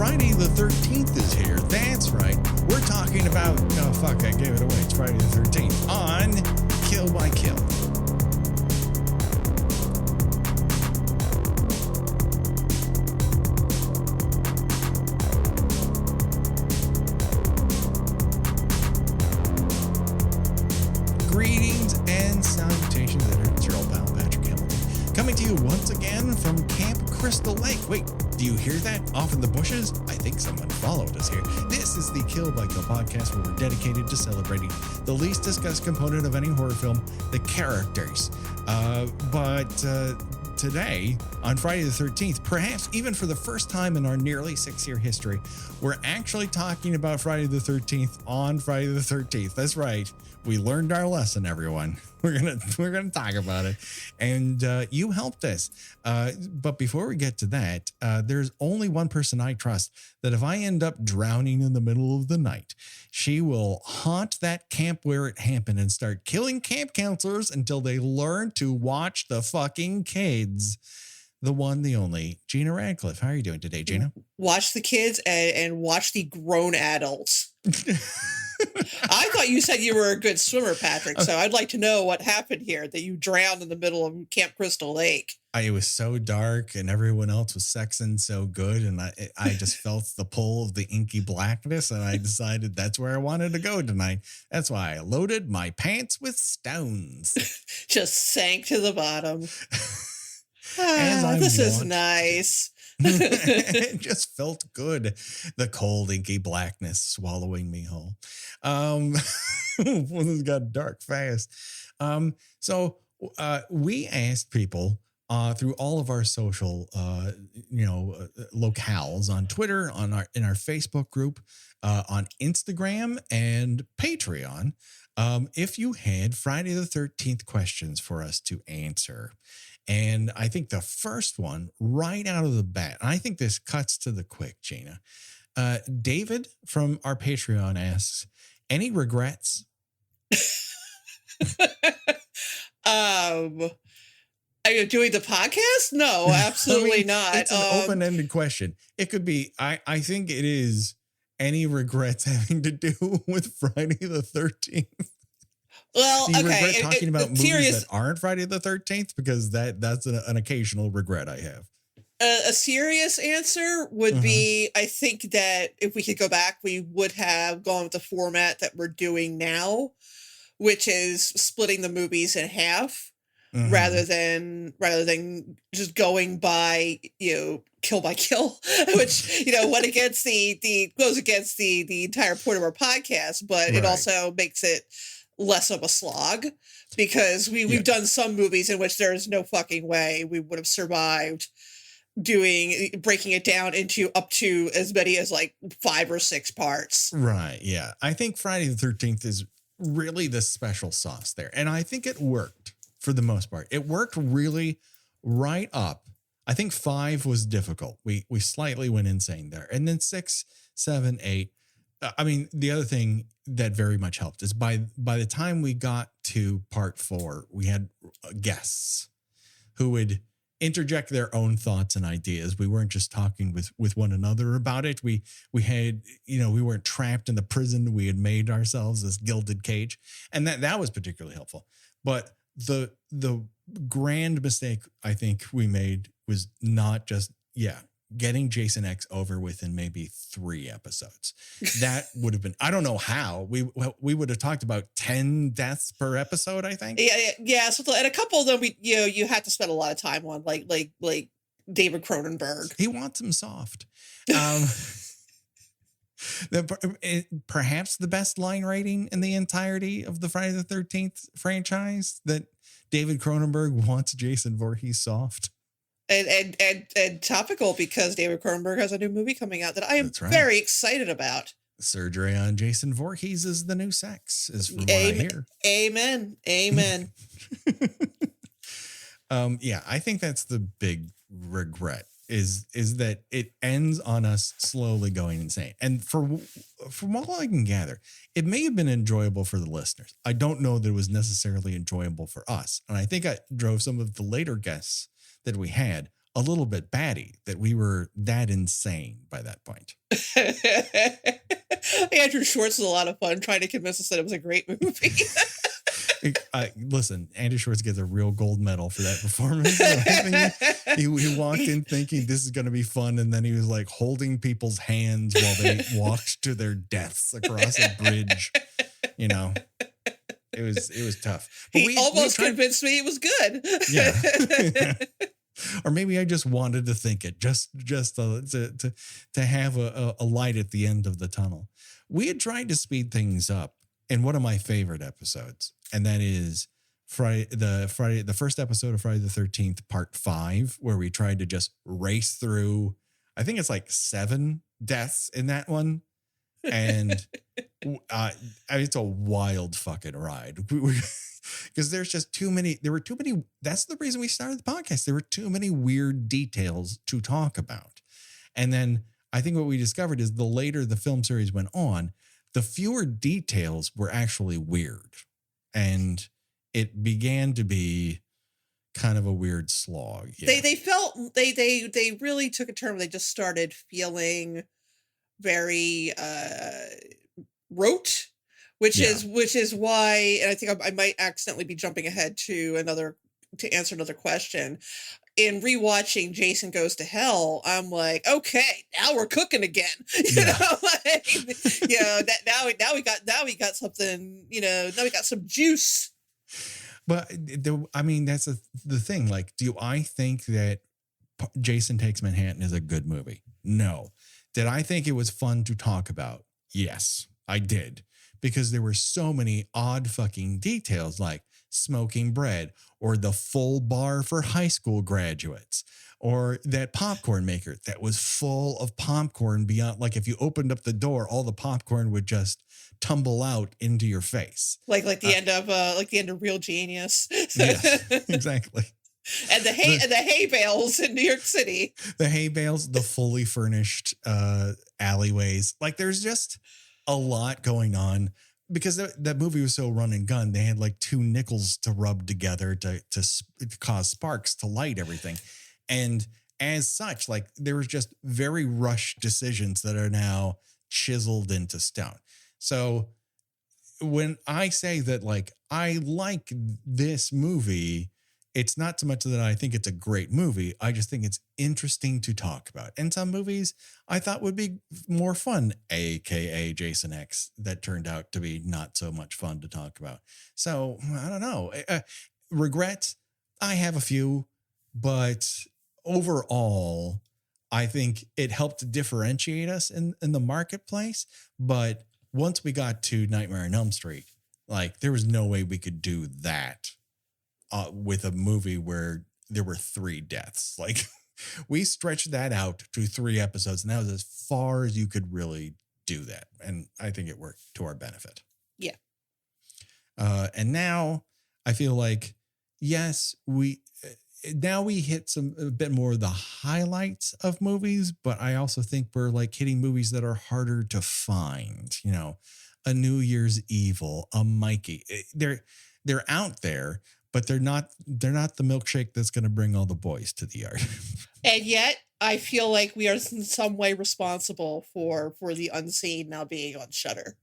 Friday the 13th is here. That's right. We're talking about, oh fuck, I gave it away. It's Friday the 13th on Kill by Kill. Greetings and salutations, it's your old pal Patrick Hamilton, coming to you once again from Camp Crystal Lake. Wait, do you hear that off in the bushes? I think someone followed us here. This is the Kill by Kill podcast, where we're dedicated to celebrating the least discussed component of any horror film, the characters. But today, on Friday the 13th, perhaps even for the first time in our nearly 6-year history, we're actually talking about Friday the 13th on Friday the 13th. That's right. We learned our lesson, everyone. We're gonna talk about it, and you helped us. But before we get to that, there's only one person I trust that if I end up drowning in the middle of the night, she will haunt that camp where it happened and start killing camp counselors until they learn to watch the fucking kids. The one, the only, Gina Radcliffe. How are you doing today, Gina? Watch the kids and watch the grown adults. I thought you said you were a good swimmer, Patrick, so I'd like to know what happened here, that you drowned in the middle of Camp Crystal Lake. It was so dark and everyone else was sexing so good, and I just felt the pull of the inky blackness, and I decided that's where I wanted to go tonight. That's why I loaded my pants with stones. Just sank to the bottom. This is nice. It just felt good. The cold, inky blackness swallowing me whole. This got dark fast. So we asked people through all of our social, locales on Twitter, in our Facebook group, on Instagram and Patreon, if you had Friday the 13th questions for us to answer. And I think the first one right out of the bat, and I think this cuts to the quick, Gina. David from our Patreon asks, any regrets? Are you doing the podcast? No, absolutely not. It's an open-ended question. It could be, I think it is, any regrets having to do with Friday the 13th. Well, do you okay. regret talking about movies that aren't Friday the 13th? Because that's an occasional regret I have. A serious answer would be, I think that if we could go back, we would have gone with the format that we're doing now, which is splitting the movies in half, rather than just going by, kill by kill, which, went against goes against the entire point of our podcast, but it also makes it less of a slog, because we've done some movies in which there's no fucking way we would have survived breaking it down into up to as many as like 5 or 6 parts. Right. Yeah. I think Friday the 13th is really the special sauce there. And I think it worked for the most part. It worked really right up. I think 5 was difficult. We slightly went insane there. And then 6, 7, 8. I mean, the other thing that very much helped is by the time we got to part 4, we had guests who would interject their own thoughts and ideas. We weren't just talking with one another about it. We had, we weren't trapped in the prison. We had made ourselves this gilded cage, and that was particularly helpful. But the grand mistake I think we made was not just, getting Jason X over within maybe 3 episodes. That would have been, I don't know how we would have talked about 10 deaths per episode, I think. Yeah. So, and a couple of them, you had to spend a lot of time on, like David Cronenberg. He wants him soft. Perhaps the best line rating in the entirety of the Friday the 13th franchise, that David Cronenberg wants Jason Voorhees soft. And topical, because David Cronenberg has a new movie coming out that I am very excited about. Surgery on Jason Voorhees is the new sex, is from what I hear. Amen. I think that's the big regret is that it ends on us slowly going insane. And from all I can gather, it may have been enjoyable for the listeners. I don't know that it was necessarily enjoyable for us. And I think I drove some of the later guests that we had a little bit batty that we were that insane by that point. Andrew Schwartz was a lot of fun trying to convince us that it was a great movie. Listen, Andy Schwartz gets a real gold medal for that performance. He walked in thinking this is going to be fun, and then he was like holding people's hands while they walked to their deaths across a bridge. You know, it was tough. But he almost convinced me it was good. Yeah. Or maybe I just wanted to think it, just to have a light at the end of the tunnel. We had tried to speed things up in one of my favorite episodes, and that is the first episode of Friday the 13th, part 5, where we tried to just race through. I think it's like 7 deaths in that one, and it's a wild fucking ride. Because there's just too many. There were too many. That's the reason we started the podcast. There were too many weird details to talk about. And then I think what we discovered is the later the film series went on, the fewer details were actually weird. And it began to be kind of a weird slog. Yeah. They really took a turn where they just started feeling very rote. Which is why, and I think I might accidentally be jumping ahead to answer another question. In rewatching Jason Goes to Hell, I'm like, okay, now we're cooking again. Now we got something. Now we got some juice. But that's the thing. Like, do I think that Jason Takes Manhattan is a good movie? No. Did I think it was fun to talk about? Yes, I did. Because there were so many odd fucking details, like smoking bread, or the full bar for high school graduates, or that popcorn maker that was full of popcorn beyond, like if you opened up the door, all the popcorn would just tumble out into your face. Like the end of Real Genius. Yeah, exactly. And the hay bales in New York City. The hay bales, the fully furnished alleyways. Like there's just a lot going on because that movie was so run and gun. They had like 2 nickels to rub together to cause sparks to light everything. And as such, like there was just very rushed decisions that are now chiseled into stone. So when I say that, like, I like this movie, it's not so much that I think it's a great movie. I just think it's interesting to talk about. And some movies I thought would be more fun, AKA Jason X, that turned out to be not so much fun to talk about. So I don't know. Regrets, I have a few, but overall, I think it helped differentiate us in the marketplace. But once we got to Nightmare on Elm Street, like there was no way we could do that. With a movie where there were 3 deaths. Like we stretched that out to 3 episodes, and that was as far as you could really do that. And I think it worked to our benefit. Yeah. And now I feel like, yes, we hit a bit more of the highlights of movies, but I also think we're like hitting movies that are harder to find, a New Year's Evil, a Mikey. They're out there, but they're not the milkshake that's going to bring all the boys to the yard. And yet I feel like we are in some way responsible for the Unseen now being on Shudder.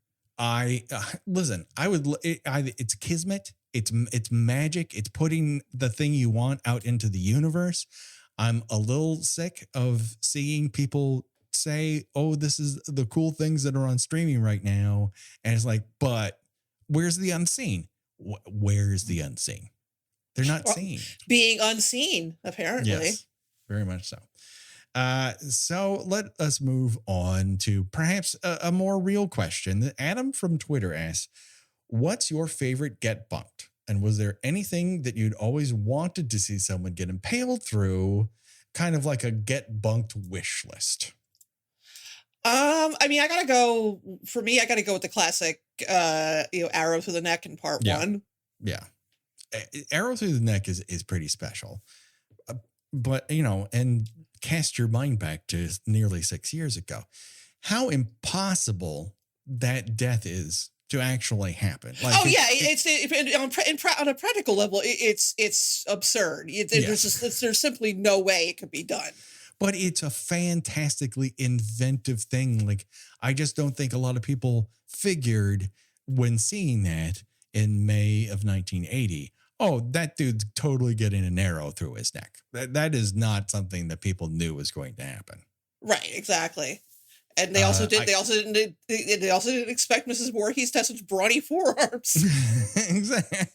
Listen, it's kismet. It's magic. It's putting the thing you want out into the universe. I'm a little sick of seeing people say, oh, this is the cool things that are on streaming right now. And it's like, but where's the Unseen? Where's the Unseen? They're not seen. Being unseen, apparently. Yes, very much so. So let us move on to perhaps a more real question. Adam from Twitter asks, what's your favorite get bunked? And was there anything that you'd always wanted to see someone get impaled through, kind of like a get bunked wish list? I gotta go with the classic, arrow through the neck in part 1. Yeah. Arrow through the neck is pretty special, but and cast your mind back to nearly 6 years ago, how impossible that death is to actually happen. Like, oh yeah, on a practical level, it's absurd. There's simply no way it could be done. But it's a fantastically inventive thing. Like, I just don't think a lot of people figured when seeing that in May of 1980, oh, that dude's totally getting an arrow through his neck. That is not something that people knew was going to happen. Right, exactly. And they also didn't expect Mrs. Voorhees to have such brawny forearms. Exactly.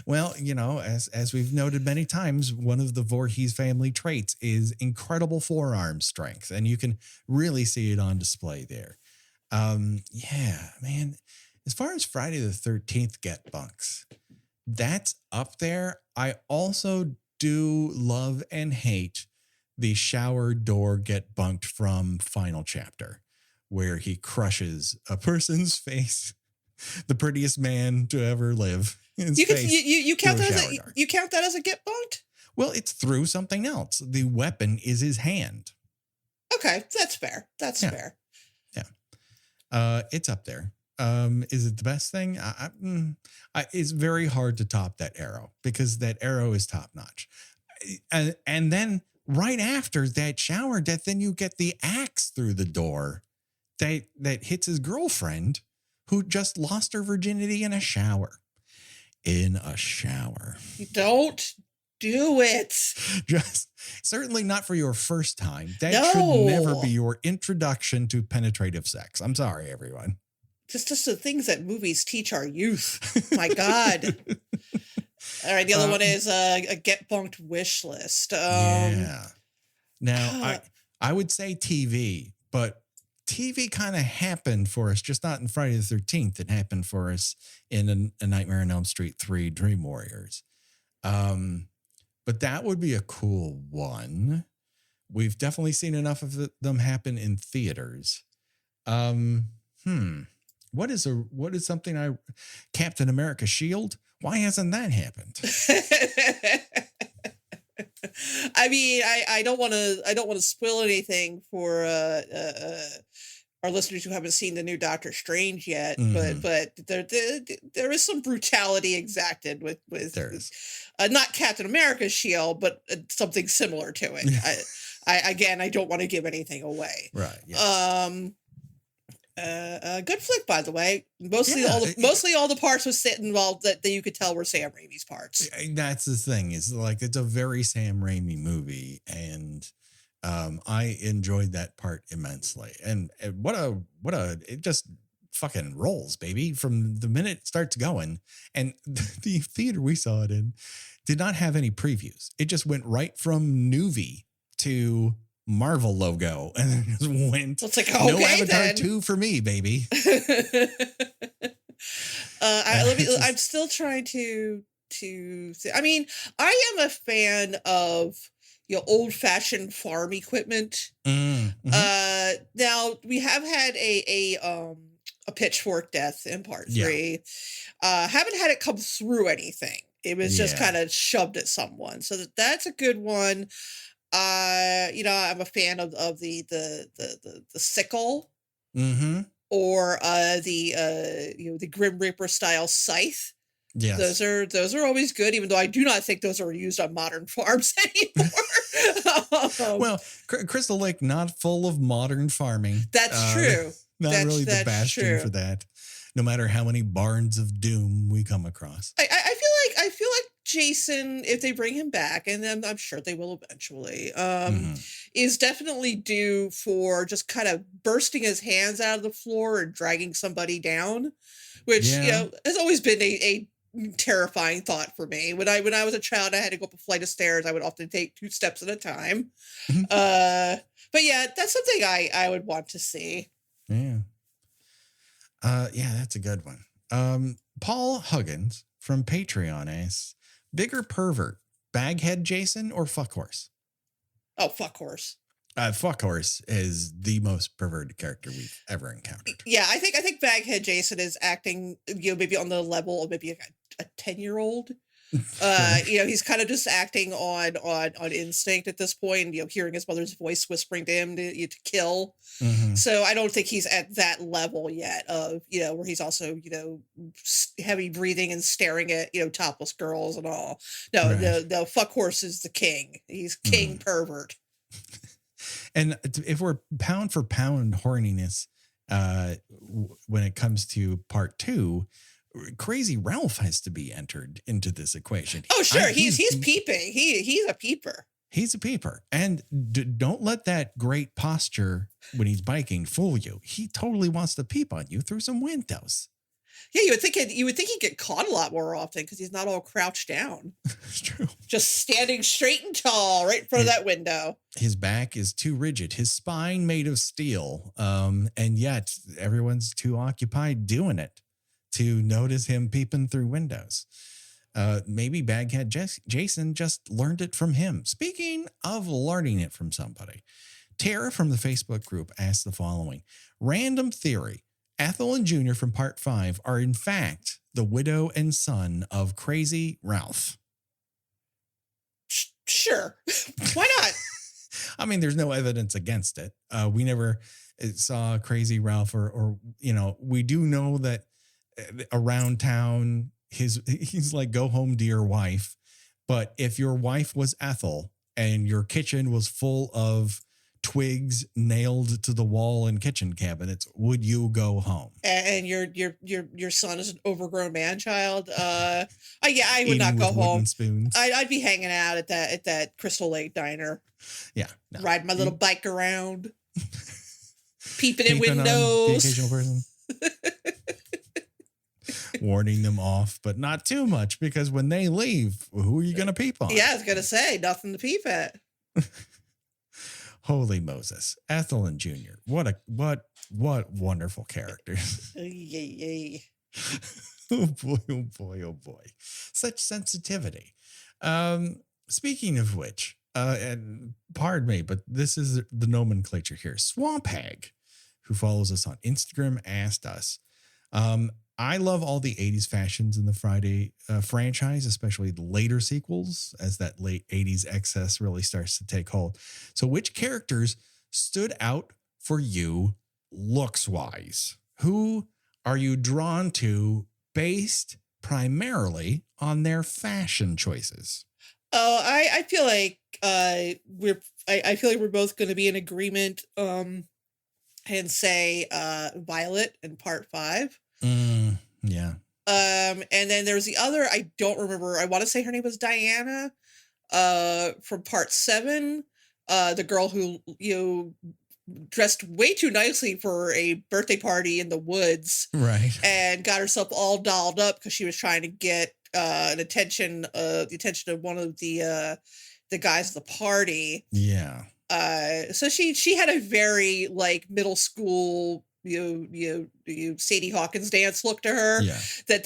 Well, as we've noted many times, one of the Voorhees family traits is incredible forearm strength, and you can really see it on display there. Yeah, man. As far as Friday the 13th get bunks, that's up there. I also do love and hate the shower door get bunked from Final Chapter, where he crushes a person's face, the prettiest man to ever live. You count that as a get bunked? Well, it's through something else. The weapon is his hand. Okay, that's fair. That's fair. Yeah, it's up there. Is it the best thing? It's very hard to top that arrow because that arrow is top notch. And then right after that shower death, then you get the axe through the door that hits his girlfriend who just lost her virginity in a shower. In a shower. Don't do it. Just certainly not for your first time. That should never be your introduction to penetrative sex. I'm sorry, everyone. Just the things that movies teach our youth. My God. All right, the other one is a get bunked wish list. Yeah. Now, I would say TV, but TV kind of happened for us, just not in Friday the 13th. It happened for us in a Nightmare on Elm Street 3 Dream Warriors. But that would be a cool one. We've definitely seen enough of them happen in theaters. What is something Captain America Shield? Why hasn't that happened? I mean, I don't want to spoil anything for our listeners who haven't seen the new Doctor Strange yet, but there is some brutality exacted with there is. Not Captain America's shield, but something similar to it. I don't want to give anything away. Right. Yeah. Good flick, by the way. Mostly all the parts was sitting that you could tell were Sam Raimi's parts. That's the thing. It's like it's a very Sam Raimi movie, and I enjoyed that part immensely. And it just fucking rolls, baby, from the minute it starts going. And the theater we saw it in did not have any previews. It just went right from Nuvi to Marvel logo, and then just went. It's like, okay, no Avatar then. 2 for me, baby. I'm still trying to. I mean, I am a fan of old-fashioned farm equipment. Mm-hmm. Now we have had a pitchfork death in part 3. Haven't had it come through anything. It was just kind of shoved at someone, so that's a good one. I'm a fan of the sickle, or the Grim Reaper style scythe. Yes, those are always good, even though I do not think those are used on modern farms anymore. Well, Crystal Lake not full of modern farming. That's true. Not really the bastion for that. No matter how many barns of doom we come across, I feel like Jason, if they bring him back, and then I'm sure they will eventually, is definitely due for just kind of bursting his hands out of the floor and dragging somebody down, which has always been a terrifying thought for me. When I was a child, I had to go up a flight of stairs. I would often take 2 steps at a time. But yeah, that's something I would want to see. Yeah. That's a good one. Paul Huggins from Patreon asks, bigger pervert, Baghead Jason or Fuckhorse? Oh, Fuckhorse. Fuckhorse is the most perverted character we've ever encountered. Yeah, I think Baghead Jason is acting, maybe on the level of maybe a 10-year-old. He's kind of just acting on instinct at this point, hearing his mother's voice whispering to him to kill. Mm-hmm. So I don't think he's at that level yet of, where he's also, heavy breathing and staring at, topless girls and all. No, Right. no, fuck horse is the king. He's king pervert. And if we're pound for pound horniness, when it comes to part 2, Crazy Ralph has to be entered into this equation. Oh, sure. He's peeping. He's a peeper. He's a peeper. And don't let that great posture when he's biking fool you. He totally wants to peep on you through some windows. Yeah, you would think he'd get caught a lot more often because he's not all crouched down. It's true. Just standing straight and tall right in front of that window. His back is too rigid, his spine made of steel. And yet everyone's too occupied doing it to notice him peeping through windows. Maybe Baghead Jason just learned it from him. Speaking of learning it from somebody, Tara from the Facebook group asked the following. Random theory. Ethel and Junior from part 5 are in fact the widow and son of Crazy Ralph. Sure. Why not? I mean, there's no evidence against it. We never saw Crazy Ralph or we do know that around town, he's like, go home to your wife. But if your wife was Ethel and your kitchen was full of twigs nailed to the wall and kitchen cabinets, would you go home? And your son is an overgrown man child. I would not go home. Spoons. I'd be hanging out at that Crystal Lake diner. Yeah, no. Riding my little bike around, peeping in windows. The occasional person. Warning them off, but not too much, because when they leave, who are you going to peep on? Yeah, I was going to say, nothing to peep at. Holy Moses. Ethel and Junior. What wonderful characters. Yay. Oh boy, oh boy, oh boy. Such sensitivity. Speaking of which, and pardon me, but this is the nomenclature here. Swamp Hag, who follows us on Instagram, asked us, I love all the 80s fashions in the Friday franchise, especially the later sequels, as that late 80s excess really starts to take hold. So which characters stood out for you looks-wise? Who are you drawn to based primarily on their fashion choices? Oh, I feel like we're both going to be in agreement and say Violet in part 5. Yeah. And then there's the other, I don't remember. I want to say her name was Diana, from part 7. The girl who, dressed way too nicely for a birthday party in the woods. Right. And got herself all dolled up because she was trying to get, the attention of one of the guys at the party. Yeah. So she had a very like middle school, Sadie Hawkins dance look to her. Yeah. That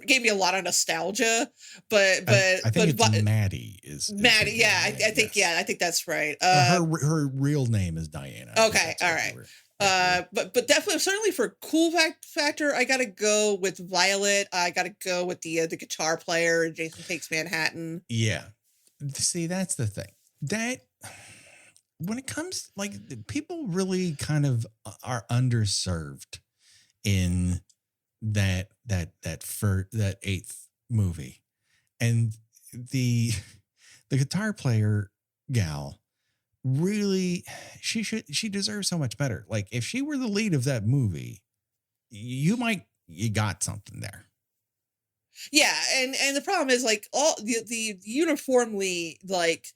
gave me a lot of nostalgia. But I think it's Maddie is Maddie. Yeah, I think I think that's right. Her real name is Diana. Okay, all right. But definitely, certainly for cool factor, I gotta go with Violet. I gotta go with the guitar player, Jason Takes Manhattan. Yeah. See, that's the thing. That when it comes, like, people really kind of are underserved in that 8th movie, and the guitar player gal. Really, she deserves so much better. Like, if she were the lead of that movie, you got something there. Yeah, and the problem is, like, all the uniformly, like,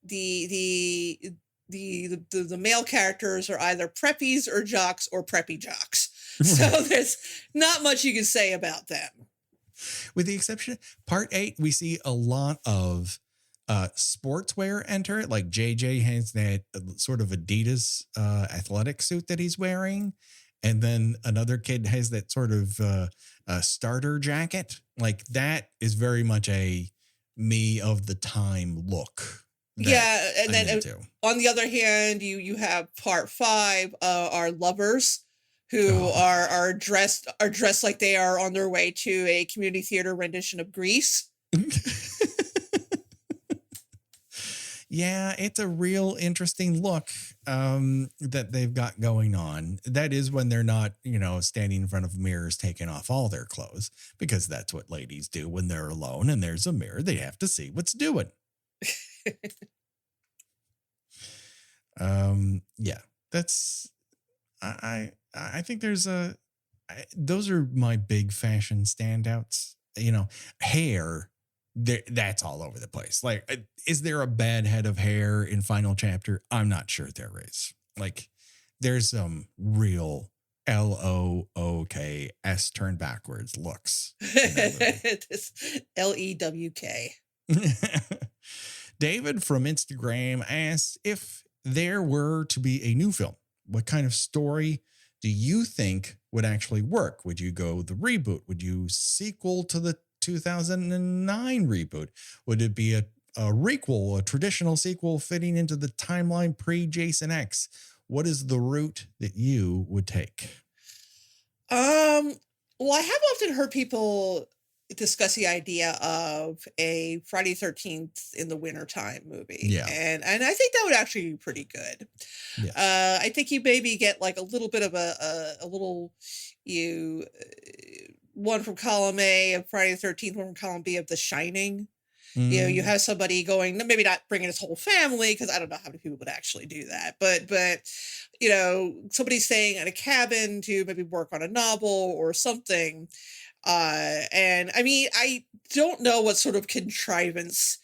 the male characters are either preppies or jocks or preppy jocks. So there's not much you can say about them. With the exception of part 8, we see a lot of sportswear enter. Like, JJ has that sort of Adidas athletic suit that he's wearing, and then another kid has that sort of starter jacket. Like, that is very much a me of the time look. Yeah, and then on the other hand, you have part 5, our lovers who are dressed like they are on their way to a community theater rendition of Grease. Yeah, it's a real interesting look that they've got going on. That is when they're not, standing in front of mirrors taking off all their clothes, because that's what ladies do when they're alone and there's a mirror. They have to see what's doing. Yeah, that's I think those are my big fashion standouts. Hair, that's all over the place. Like, is there a bad head of hair in Final Chapter? I'm not sure there is. Like, there's some real LOOKS turned backwards looks. LEWK. David from Instagram asks, if there were to be a new film, what kind of story do you think would actually work? Would you go the reboot? Would you sequel to the 2009 reboot? Would it be a requel, a traditional sequel fitting into the timeline pre-Jason X? What is the route that you would take? Well, I have often heard people discuss the idea of a Friday 13th in the wintertime movie. Yeah. And I think that would actually be pretty good. Yes. I think you maybe get like a little bit of one from column A of Friday the 13th, one from column B of The Shining. You have somebody going, maybe not bringing his whole family, because I don't know how many people would actually do that, but somebody staying in a cabin to maybe work on a novel or something. And I mean, I don't know what sort of contrivance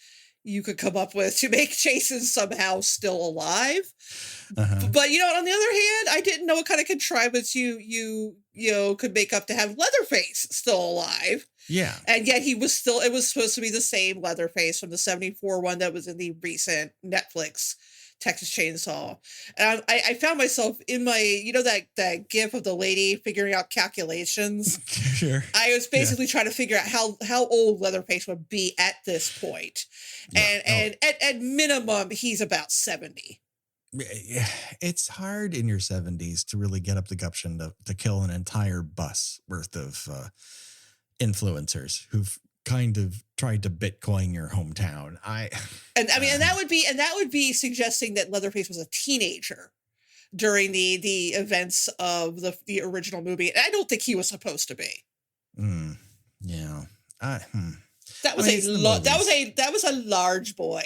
you could come up with to make Jason somehow still alive. Uh-huh. But on the other hand, I didn't know what kind of contrivance you could make up to have Leatherface still alive. Yeah. And yet it was supposed to be the same Leatherface from the 74 one that was in the recent Netflix Texas Chainsaw. And I found myself in my, that gif of the lady figuring out calculations. Sure. I was basically trying to figure out how old Leatherface would be at this point. Yeah. And at minimum, he's about 70. It's hard in your 70s to really get up the gumption to kill an entire bus worth of influencers who've kind of tried to Bitcoin your hometown. And that would be suggesting that Leatherface was a teenager during the events of the original movie. And I don't think he was supposed to be. Yeah. That was a large boy.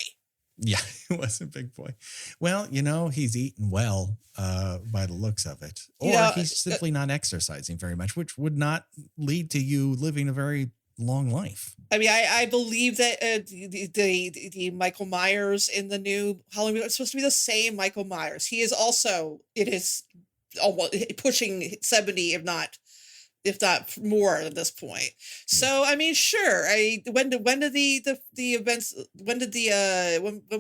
Yeah, it was a big boy. Well, he's eating well by the looks of it. Or he's simply not exercising very much, which would not lead to you living a very long life. I mean, I believe that the Michael Myers in the new Halloween is supposed to be the same Michael Myers. He is also, it is almost pushing 70, if not more at this point. So I mean, sure. When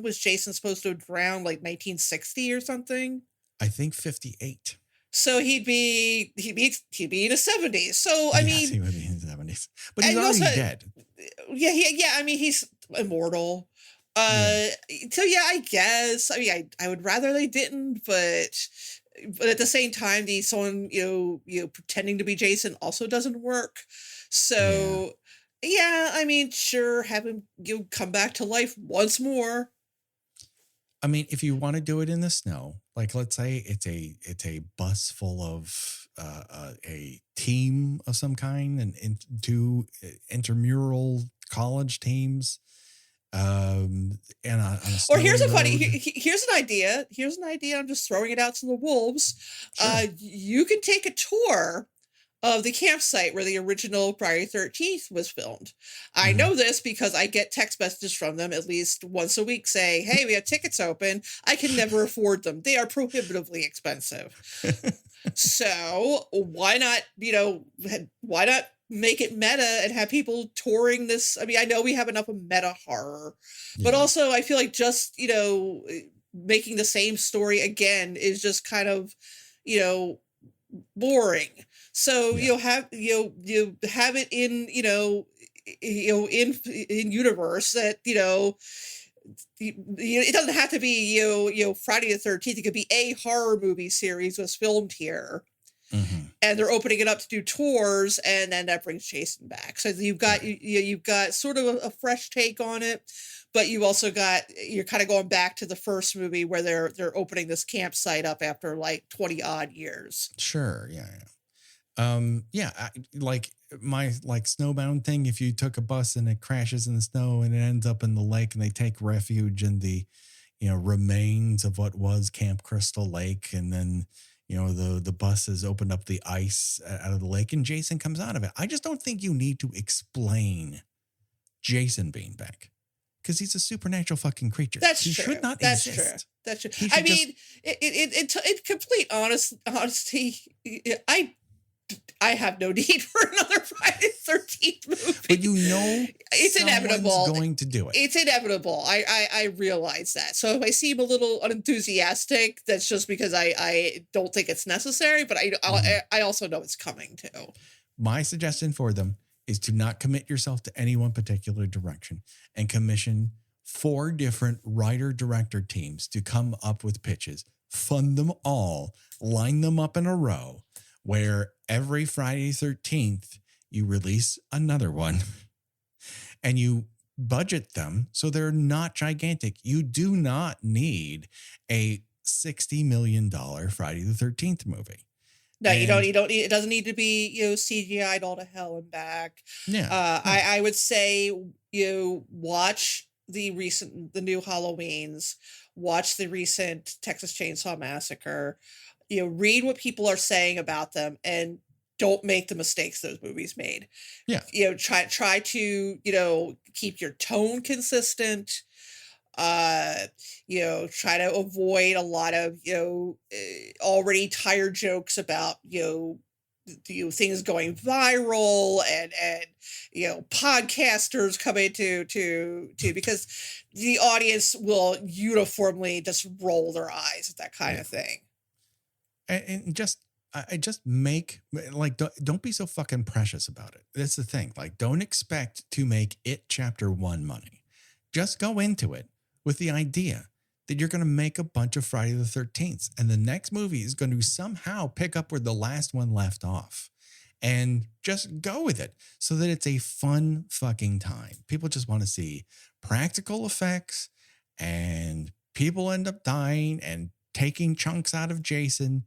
was Jason supposed to drown? Like 1960 or something? I think 58. So he'd be in his 70s. So I mean, he would be in his 70s, but he's already dead. Yeah. I mean, he's immortal. So yeah, I guess. I mean, I would rather they didn't, but at the same time, someone pretending to be Jason also doesn't work. So yeah, I mean, sure, have him come back to life once more. I mean, if you want to do it in the snow, like let's say it's a bus full of a team of some kind and two intramural college teams. And here's an idea. Here's an idea. I'm just throwing it out to the wolves. Sure. You can take a tour of the campsite where the original Friday 13th was filmed. I know this because I get text messages from them at least once a week saying, hey, we have tickets open. I can never afford them. They are prohibitively expensive. So why not make it meta and have people touring this? I mean, I know we have enough of meta horror, but also I feel like just, making the same story again is just kind of, boring. So you have it in in universe that it doesn't have to be Friday the 13th. It could be a horror movie series was filmed here, and they're opening it up to do tours, and then that brings Jason back. So you've got you've got sort of a fresh take on it, but you also got, you're kind of going back to the first movie where they're opening this campsite up after like 20 odd years. Sure, yeah. Like my snowbound thing, if you took a bus and it crashes in the snow and it ends up in the lake and they take refuge in the remains of what was Camp Crystal Lake, and then the bus has opened up the ice out of the lake and Jason comes out of it. I just don't think you need to explain Jason being back, because he's a supernatural fucking creature. He should not exist. That's true. I mean, in complete honesty, I have no need for another Friday the 13th movie. But it's inevitable. Going to do it. It's inevitable. I realize that. So if I seem a little unenthusiastic, that's just because I don't think it's necessary. But I also know it's coming too. My suggestion for them is to not commit yourself to any one particular direction and commission 4 different writer-director teams to come up with pitches, fund them all, line them up in a row, where every Friday 13th you release another one and you budget them so they're not gigantic. You do not need a $60 million Friday the 13th movie. No, you don't need, it doesn't need to be, CGI'd all to hell and back. Yeah. I would say watch the new Halloweens, watch the recent Texas Chainsaw Massacre, read what people are saying about them, and don't make the mistakes those movies made. Yeah. Try to, keep your tone consistent. Try to avoid a lot of, already tired jokes about, things going viral and podcasters coming to because the audience will uniformly just roll their eyes at that kind of thing. And just make, don't be so fucking precious about it. That's the thing. Don't expect to make it chapter 1 money. Just go into it with the idea that you're going to make a bunch of Friday the 13th, and the next movie is going to somehow pick up where the last one left off, and just go with it so that it's a fun fucking time. People just want to see practical effects, and people end up dying and taking chunks out of Jason.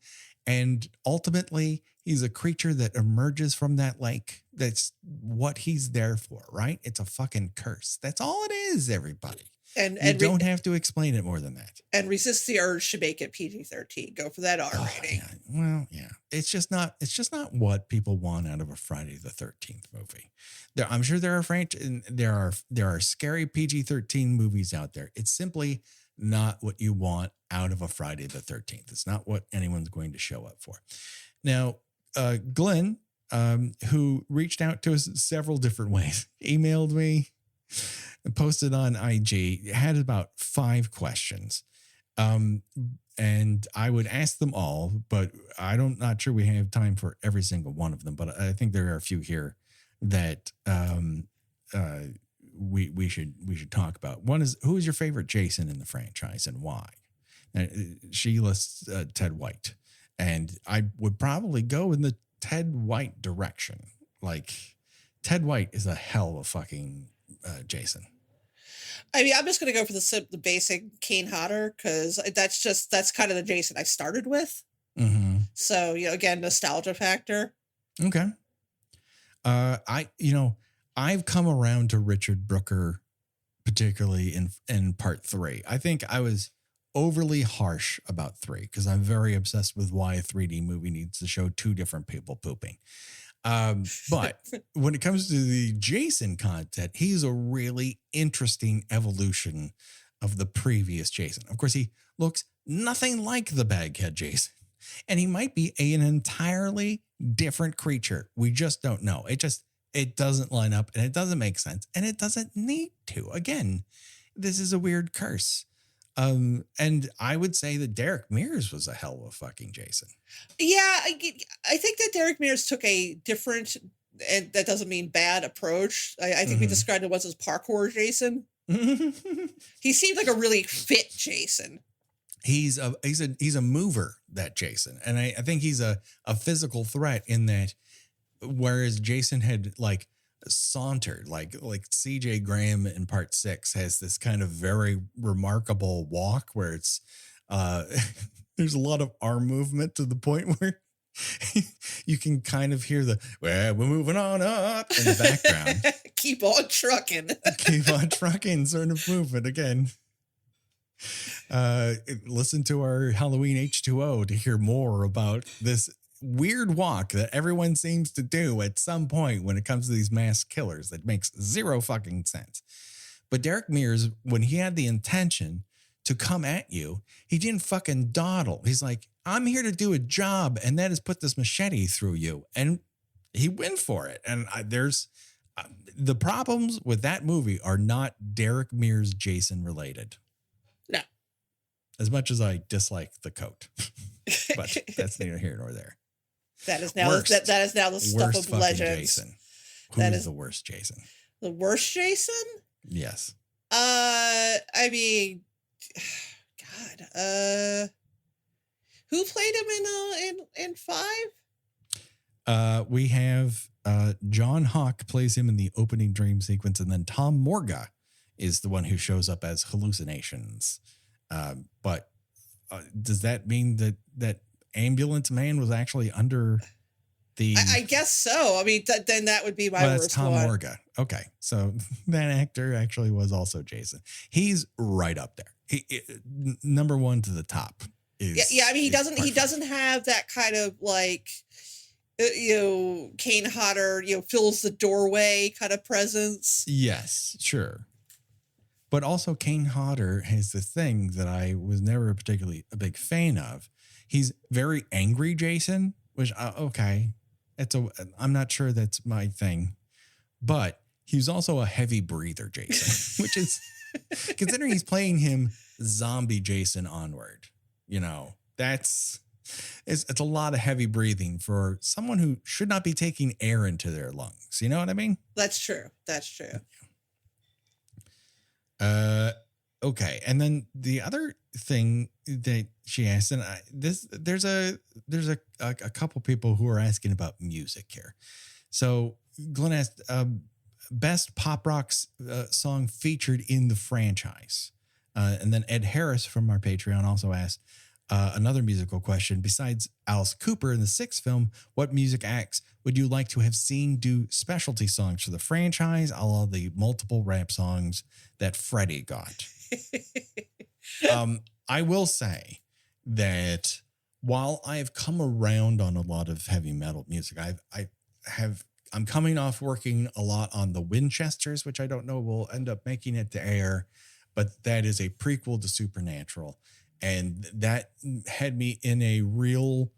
And ultimately, he's a creature that emerges from that lake. That's what he's there for, right? It's a fucking curse. That's all it is, everybody. And you don't have to explain it more than that. And resist the urge to make it PG-13. Go for that R rating. Yeah. Well, yeah. It's just not what people want out of a Friday the 13th movie. I'm sure there are scary PG-13 movies out there. It's simply not what you want out of a Friday the 13th. It's not what anyone's going to show up for. Now, Glenn, who reached out to us several different ways, emailed me, posted on IG, had about 5 questions. And I would ask them all, but not sure we have time for every single one of them. But I think there are a few here that we should talk about. One is, who is your favorite Jason in the franchise and why? She lists Ted White, and I would probably go in the Ted White direction. Ted White is a hell of a fucking Jason. I mean, I'm just going to go for the basic Kane Hodder, because that's kind of the Jason I started with. Mm-hmm. So, again, nostalgia factor. Okay. I've come around to Richard Brooker, particularly in part 3. I think I was overly harsh about 3 because I'm very obsessed with why a 3D movie needs to show 2 different people pooping. But when it comes to the Jason content, he's a really interesting evolution of the previous Jason. Of course, he looks nothing like the Baghead Jason, and he might be an entirely different creature. We just don't know. It doesn't line up, and it doesn't make sense, and it doesn't need to. Again, this is a weird curse. And I would say that Derek Mears was a hell of a fucking Jason. Yeah, I think that Derek Mears took a different, and that doesn't mean bad, approach. I think we described it once as parkour Jason. He seemed like a really fit Jason. he's a mover, that Jason. And I think he's a physical threat in that, whereas Jason had like sauntered, like CJ Graham in part 6 has this kind of very remarkable walk where it's there's a lot of arm movement to the point where you can kind of hear we're moving on up in the background. Keep on trucking. Keep on trucking sort of movement again. Listen to our Halloween H2O to hear more about this weird walk that everyone seems to do at some point when it comes to these mass killers that makes zero fucking sense. But Derek Mears, when he had the intention to come at you, he didn't fucking dawdle. He's like, I'm here to do a job, and that is put this machete through you. And he went for it. And there's the problems with that movie are not Derek Mears Jason related. No. As much as I dislike the coat, but that's neither here nor there. That is now that is now the stuff of legends. Jason. Who is the worst Jason? The worst Jason? Yes. I mean, God. Who played him in 5? We have John Hawk plays him in the opening dream sequence, and then Tom Morga is the one who shows up as hallucinations. But does that mean that Ambulance Man was actually under the... I guess so. I mean, then that would be my worst that's Tom one. Morga. Okay. So that actor actually was also Jason. He's right up there. Number one to the top. Yeah. I mean, he doesn't have that kind of like, Kane Hodder, fills the doorway kind of presence. Yes, sure. But also Kane Hodder has the thing that I was never particularly a big fan of. He's very angry Jason, which, okay, I'm not sure that's my thing. But he's also a heavy breather Jason, which is, considering he's playing him zombie Jason onward, it's a lot of heavy breathing for someone who should not be taking air into their lungs. You know what I mean? That's true. Okay. And then the other thing that she asked, and there's a couple people who are asking about music here. So Glenn asked, best pop rock song featured in the franchise. And then Ed Harris from our Patreon also asked another musical question. Besides Alice Cooper in the 6th film, what music acts would you like to have seen do specialty songs for the franchise, a la the multiple rap songs that Freddie got? I will say that while I have come around on a lot of heavy metal music, I'm coming off working a lot on the Winchesters, which I don't know will end up making it to air, but that is a prequel to Supernatural. And that had me in a real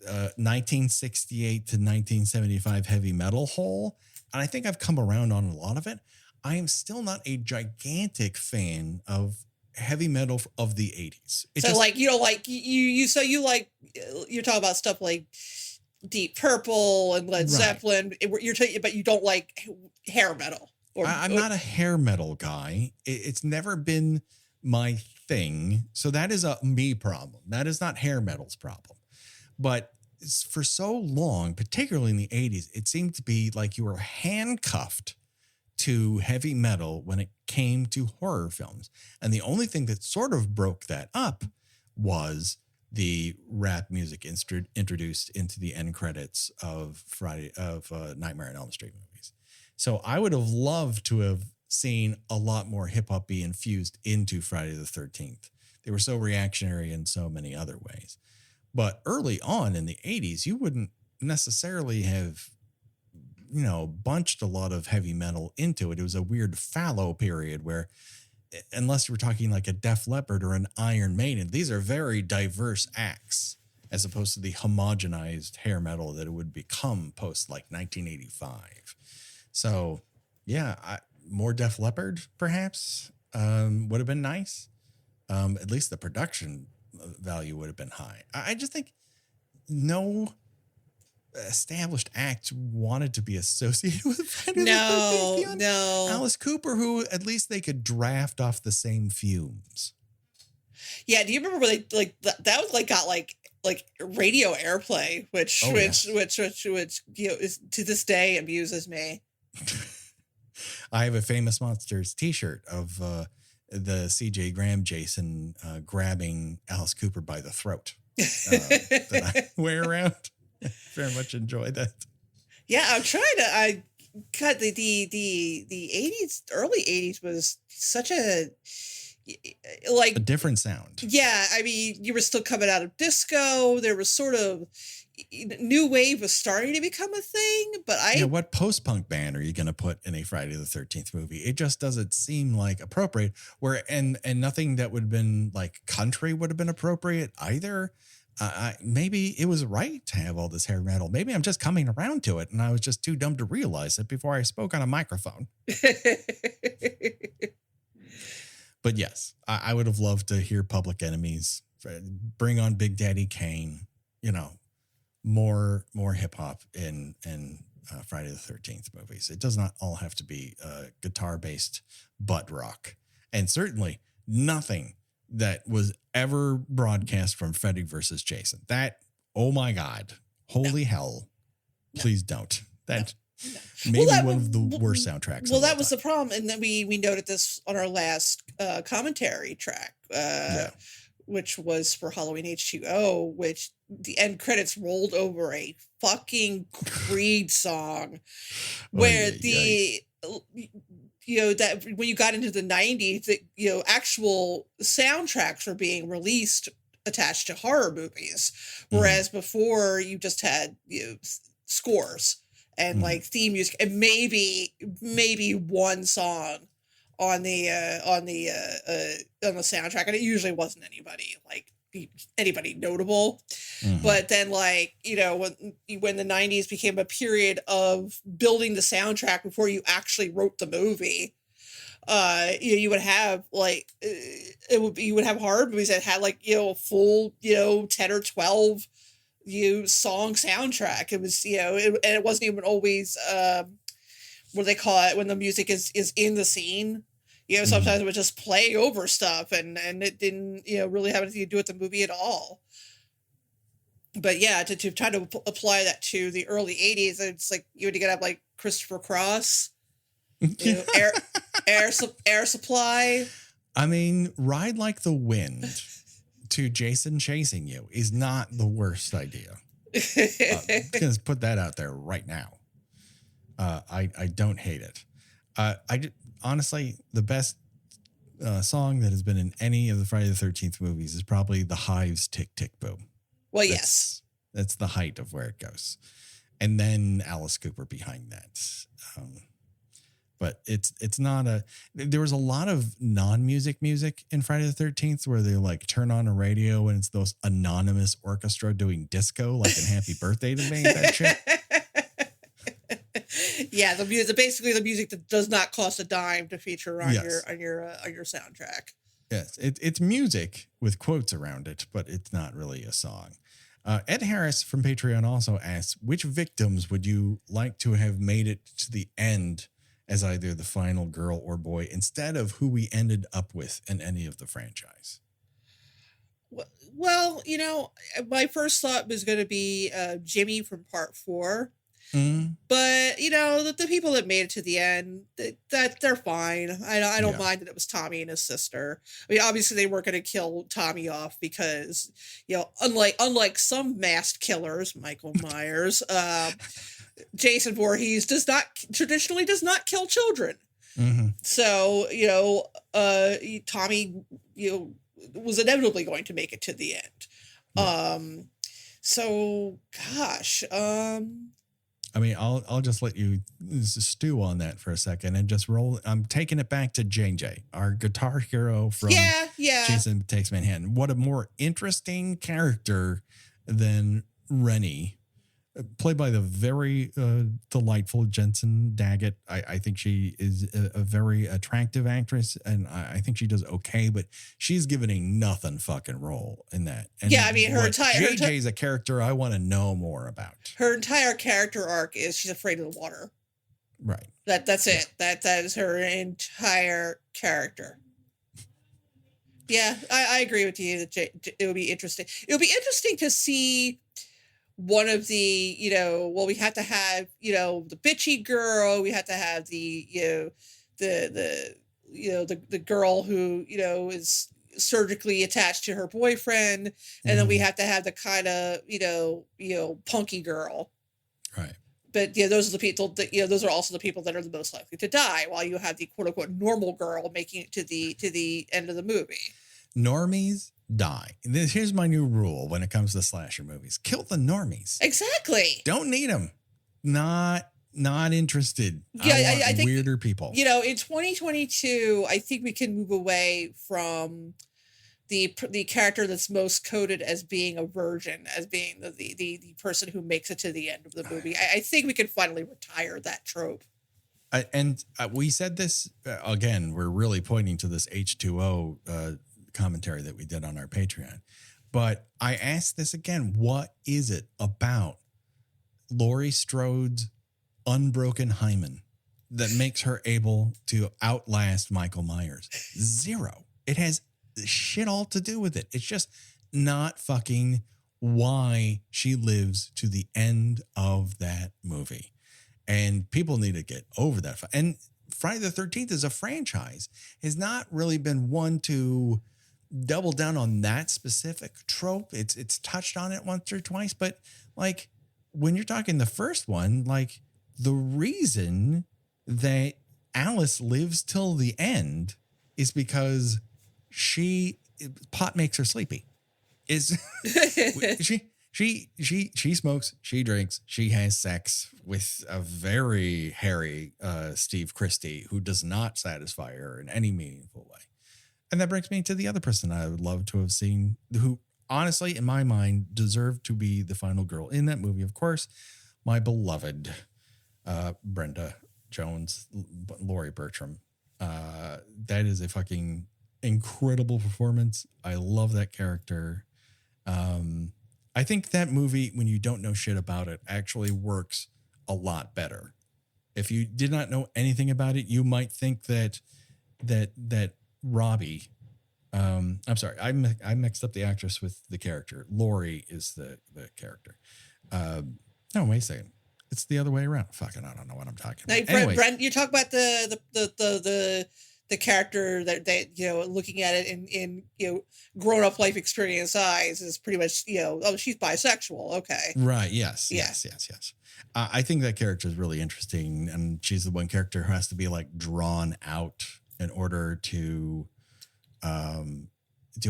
1968 to 1975 heavy metal hole. And I think I've come around on a lot of it. I am still not a gigantic fan of heavy metal of the 80s. You're talking about stuff like Deep Purple and Led Zeppelin. But you don't like hair metal. I'm not a hair metal guy. It's never been my thing. So that is a me problem. That is not hair metal's problem. But for so long, particularly in the 80s, it seemed to be like you were handcuffed to heavy metal when it came to horror films. And the only thing that sort of broke that up was the rap music introduced into the end credits of Nightmare on Elm Street movies. So I would have loved to have seen a lot more hip hop be infused into Friday the 13th. They were so reactionary in so many other ways. But early on in the 80s, you wouldn't necessarily have, bunched a lot of heavy metal into it. It was a weird fallow period where, unless you were talking like a Def Leppard or an Iron Maiden, these are very diverse acts as opposed to the homogenized hair metal that it would become post like 1985. So yeah, more Def Leppard perhaps would have been nice. At least the production value would have been high. I just think no established act wanted to be associated with Friday the 13th. No. Alice Cooper, who at least they could draft off the same fumes. Yeah, do you remember when they that was got radio airplay, which Oh, yes. which is to this day amuses me. I have a Famous Monsters T-shirt of the C.J. Graham Jason grabbing Alice Cooper by the throat that I wear around. Very much enjoy that. Yeah, I'm trying to. God, the 80s, early 80s was such a different sound. Yeah, I mean, you were still coming out of disco. There was sort of new wave was starting to become a thing, but what post-punk band are you going to put in a Friday the 13th movie? It just doesn't seem like appropriate. And nothing that would have been like country would have been appropriate either. Maybe it was right to have all this hair metal. Maybe I'm just coming around to it, and I was just too dumb to realize it before I spoke on a microphone. But yes, I would have loved to hear Public Enemies, bring on Big Daddy Kane, more hip hop in Friday the 13th movies. It does not all have to be guitar-based butt rock. And certainly nothing that was ever broadcast from Freddy versus Jason. That, oh my God, holy hell, please don't. That maybe one of the worst soundtracks. Well, that was the problem. And then we noted this on our last commentary track, which was for Halloween H2O, which the end credits rolled over a fucking Creed song where that when you got into the 90s, that, actual soundtracks were being released attached to horror movies. Whereas before you just had, scores and like theme music and maybe one song on the soundtrack. And it usually wasn't anybody notable. But then when the 90s became a period of building the soundtrack before you actually wrote the movie, you would have you would have horror movies that had full 10 or 12 song soundtrack. It was and it wasn't even always what do they call it when the music is in the scene. Sometimes it would just play over stuff and it didn't really have anything to do with the movie at all. But yeah, to try to apply that to the early 80s, it's like you had to get up like Christopher Cross, Air Supply. I mean, Ride Like the Wind to Jason Chasing You is not the worst idea. I'm going to put that out there right now. I don't hate it. Honestly, the best song that has been in any of the Friday the 13th movies is probably The Hive's Tick Tick Boom. Well, yes. That's the height of where it goes. And then Alice Cooper behind that. But it's not there was a lot of non-music music in Friday the 13th where they turn on a radio and it's those anonymous orchestra doing disco like in Happy Birthday to Me, that shit. Yeah, basically the music that does not cost a dime to feature on your soundtrack. Yes, it's music with quotes around it, but it's not really a song. Ed Harris from Patreon also asks, which victims would you like to have made it to the end as either the final girl or boy instead of who we ended up with in any of the franchise? Well, my first thought was going to be Jimmy from Part 4. But the people that made it to the end, that they're fine. I don't mind that it was Tommy and his sister. I mean, obviously they weren't going to kill Tommy off because unlike some masked killers, Michael Myers, Jason Voorhees traditionally does not kill children. So Tommy was inevitably going to make it to the end. So gosh. I mean, I'll just let you stew on that for a second and just roll. I'm taking it back to JJ, our guitar hero from Jason Takes Manhattan. What a more interesting character than Rennie, played by the very delightful Jensen Daggett. I think she is a very attractive actress, and I think she does okay, but she's given a nothing fucking role in that. And yeah, I mean, JJ is a character I want to know more about. Her entire character arc is she's afraid of the water. Right. That's it. That is her entire character. Yeah, I agree with you that it would be interesting. It would be interesting to see one of the, well, we have to have, the bitchy girl. We have to have the, the the girl who, is surgically attached to her boyfriend. And then we have to have the kind of, punky girl. Right. But yeah, those are the people that, those are also the people that are the most likely to die, while you have the quote unquote normal girl making it to the end of the movie. Normies die. Here's my new rule when it comes to slasher movies: kill the normies. Exactly. Don't need them. Not interested. Yeah, I think weirder people. In 2022, I think we can move away from the character that's most coded as being a virgin, as being the person who makes it to the end of the movie. I think we can finally retire that trope. And we said this again. We're really pointing to this H2O commentary that we did on our Patreon. But I asked this again: what is it about Laurie Strode's unbroken hymen that makes her able to outlast Michael Myers? Zero. It has shit all to do with it. It's just not fucking why she lives to the end of that movie. And people need to get over that. And Friday the 13th as a franchise has not really been one to double down on that specific trope. It's touched on it once or twice, but like when you're talking the first one, like the reason that Alice lives till the end is because pot makes her sleepy. She smokes, she drinks, she has sex with a very hairy Steve Christie who does not satisfy her in any meaningful way. And that brings me to the other person I would love to have seen, who honestly, in my mind, deserved to be the final girl in that movie. Of course, my beloved Brenda Jones, Laurie Bertram. That is a fucking incredible performance. I love that character. I think that movie, when you don't know shit about it, actually works a lot better. If you did not know anything about it, you might think that Robbie, I'm sorry, I mixed up the actress with the character. Laurie is the character. No, wait a second. It's the other way around. Fucking, I don't know what I'm talking about. Now, Brent, you talk about the character that looking at it in grown up life experience eyes is pretty much, oh, she's bisexual. Okay. Right. Yes. I think that character is really interesting, and she's the one character who has to be like drawn out in order to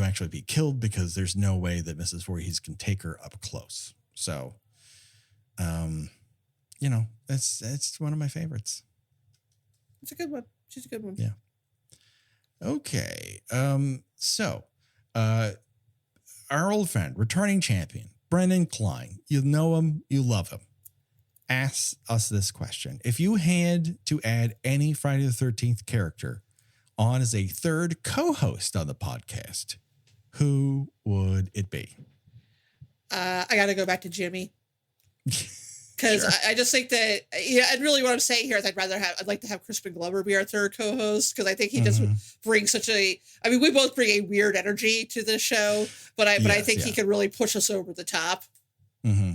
actually be killed, because there's no way that Mrs. Voorhees can take her up close. So, it's one of my favorites. It's a good one. She's a good one. Yeah. Okay. So, our old friend, returning champion, Brendan Klein. You know him, you love him. Ask us this question. If you had to add any Friday the 13th character on as a third co-host on the podcast, who would it be? I got to go back to Jimmy. Because sure. I just think that, and really what I'm saying here is I'd like to have Crispin Glover be our third co-host, because I think he just brings we both bring a weird energy to the show, but I think he can really push us over the top. Mm-hmm.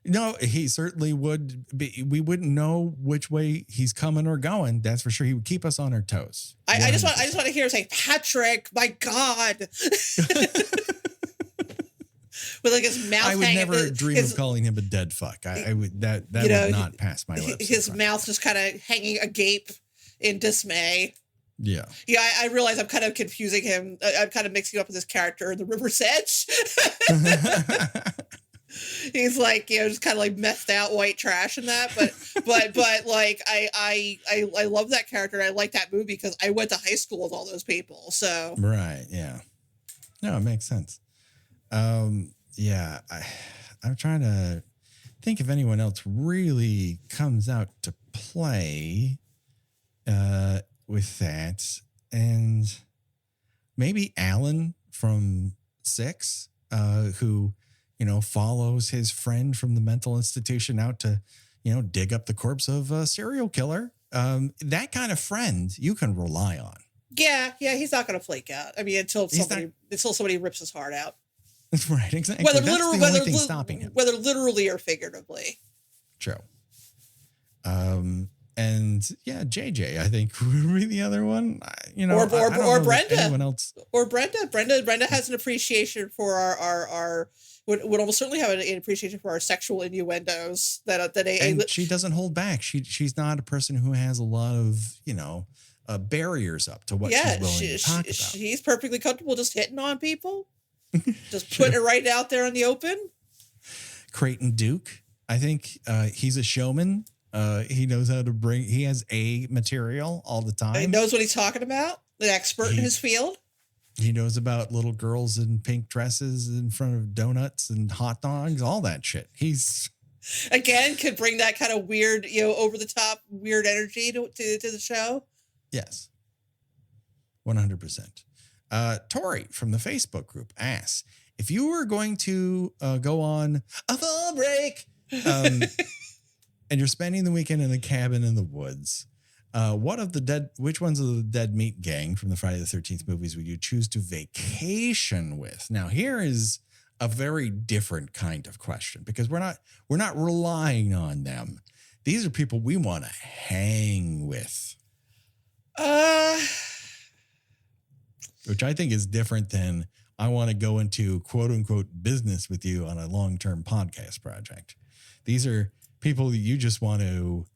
No, he certainly would be. We wouldn't know which way he's coming or going. That's for sure. He would keep us on our toes. I just want to hear him say, "Patrick, my God." With like his mouth. I would never dream of calling him a dead fuck. I would would not pass my lips. His mouth just kind of hanging agape in dismay. Yeah. Yeah, I realize I'm kind of confusing him. I'm kind of mixing up with his character in The River's Edge. He's like, just kind of like messed out white trash and that, but like I love that character. I like that movie because I went to high school with all those people. So right, yeah, no, it makes sense. Yeah, I'm trying to think if anyone else really comes out to play with that, and maybe Alan from Six, who follows his friend from the mental institution out to dig up the corpse of a serial killer. That kind of friend you can rely on. Yeah, he's not going to flake out. I mean, until somebody rips his heart out. Right, exactly. That's the only thing stopping him. Whether literally or figuratively. True. And yeah, JJ, I think would be the other one. Or Brenda. Anyone else? Or Brenda. Brenda has an appreciation for our would almost certainly have an appreciation for our sexual innuendos and she doesn't hold back. She's not a person who has a lot of barriers up to what she's willing to talk about. She's perfectly comfortable just hitting on people, just putting it right out there in the open. Creighton Duke, I think he's a showman. He knows how to he has A material all the time. He knows what he's talking about. The expert in his field. He knows about little girls in pink dresses in front of donuts and hot dogs, all that shit. He's again could bring that kind of weird, over the top weird energy to the show. Yes. 100%. Tori from the Facebook group asks, if you were going to go on a fall break and you're spending the weekend in a cabin in the woods, which ones of the dead meat gang from the Friday the 13th movies would you choose to vacation with? Now, here is a very different kind of question because we're not relying on them. These are people we want to hang with. Which I think is different than I want to go into quote unquote business with you on a long-term podcast project. These are people that you just want to,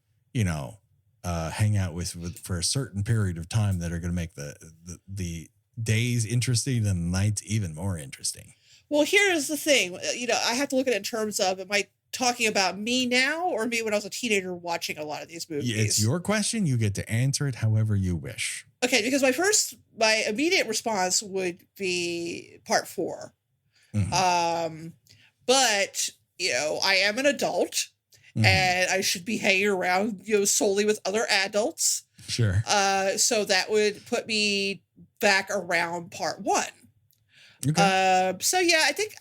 hang out with for a certain period of time that are going to make the days interesting and the nights even more interesting. Well, here's the thing. I have to look at it in terms of, am I talking about me now or me when I was a teenager watching a lot of these movies? It's your question. You get to answer it however you wish. Okay, because my immediate response would be part 4. Mm-hmm. But, I am an adult. Mm-hmm. And I should be hanging around, solely with other adults. Sure. So that would put me back around part 1. Okay. So yeah, I think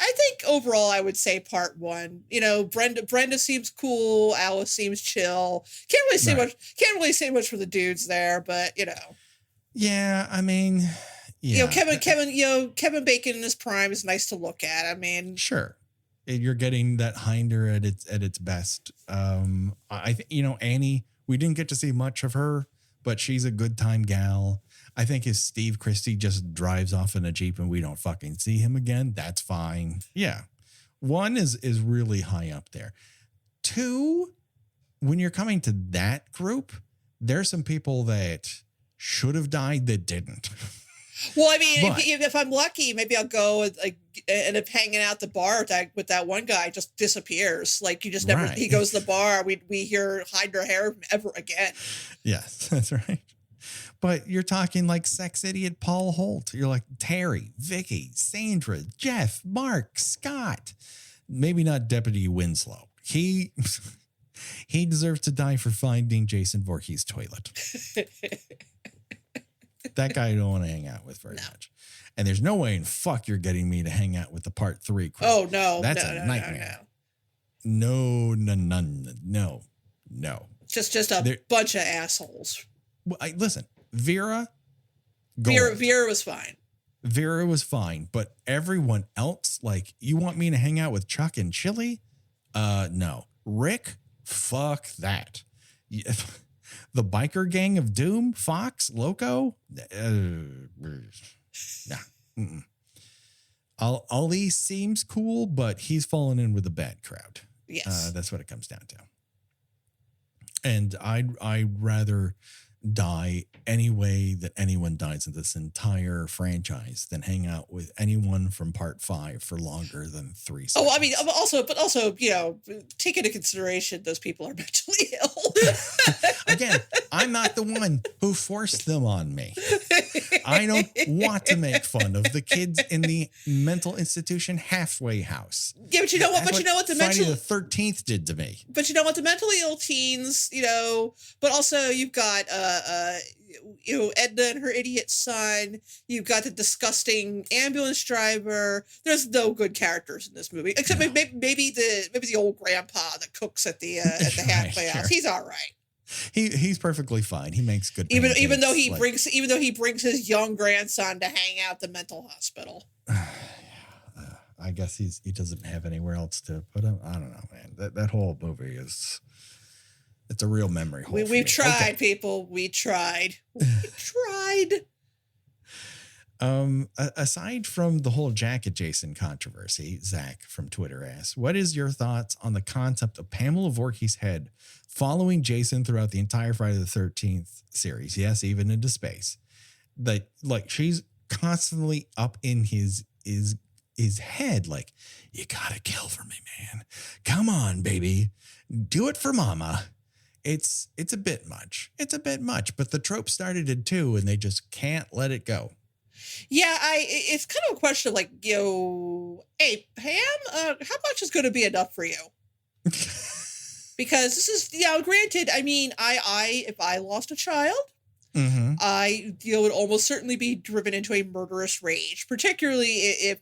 overall I would say part 1. Brenda seems cool. Alice seems chill. Can't really say much for the dudes there, but Yeah, I mean, yeah. Kevin Bacon in his prime is nice to look at. I mean, sure. You're getting that hinder at its best. I think Annie. We didn't get to see much of her, but she's a good time gal. I think if Steve Christie just drives off in a Jeep and we don't fucking see him again, that's fine. Yeah, 1 is really high up there. 2, when you're coming to that group, there's some people that should have died that didn't. Well, I mean, if I'm lucky, maybe I'll go and end up hanging out at the bar with that one guy. Just disappears. Like you just never. Right. He goes to the bar. We hear hide her hair ever again. Yes, that's right. But you're talking like sex idiot Paul Holt. You're like Terry, Vicky, Sandra, Jeff, Mark, Scott. Maybe not Deputy Winslow. He deserves to die for finding Jason Voorhees' toilet. That guy I don't want to hang out with very much. And there's no way in fuck you're getting me to hang out with the part 3 crew. Oh, no. That's a nightmare. No. Just a bunch of assholes. Well, listen, Vera was fine. Vera was fine, but everyone else, like, you want me to hang out with Chuck and Chili? No. Rick? Fuck that. The biker gang of doom, Fox, Loco. Nah. Ali seems cool, but he's fallen in with a bad crowd. Yes, that's what it comes down to. And I'd rather die any way that anyone dies in this entire franchise than hang out with anyone from part 5 for longer than 3 seconds. Oh, I mean, also, take into consideration those people are mentally ill. Again, I'm not the one who forced them on me. I don't want to make fun of the kids in the mental institution halfway house. Yeah, but you know what? The Friday the 13th did to me. But you know what? The mentally ill teens, but also you've got Edna and her idiot son. You've got the disgusting ambulance driver. There's no good characters in this movie, except maybe the old grandpa that cooks at the halfway house. He's all right. He's perfectly fine. He makes good even though he pancakes, brings his young grandson to hang out at the mental hospital. I guess he doesn't have anywhere else to put him. I don't know, man. That whole movie it's a real memory hole. We've tried, people. We tried. Aside from the whole jacket Jason controversy, Zach from Twitter asks, what is your thoughts on the concept of Pamela Voorhees' head following Jason throughout the entire Friday the 13th series? Yes, even into space. Like she's constantly up in his head, like, you gotta kill for me, man. Come on, baby. Do it for mama. It's a bit much. It's a bit much, but the trope started it too, and they just can't let it go. Yeah, it's kind of a question of like, hey, Pam, how much is going to be enough for you? Because this is, granted, I mean, if I lost a child, I would almost certainly be driven into a murderous rage, particularly if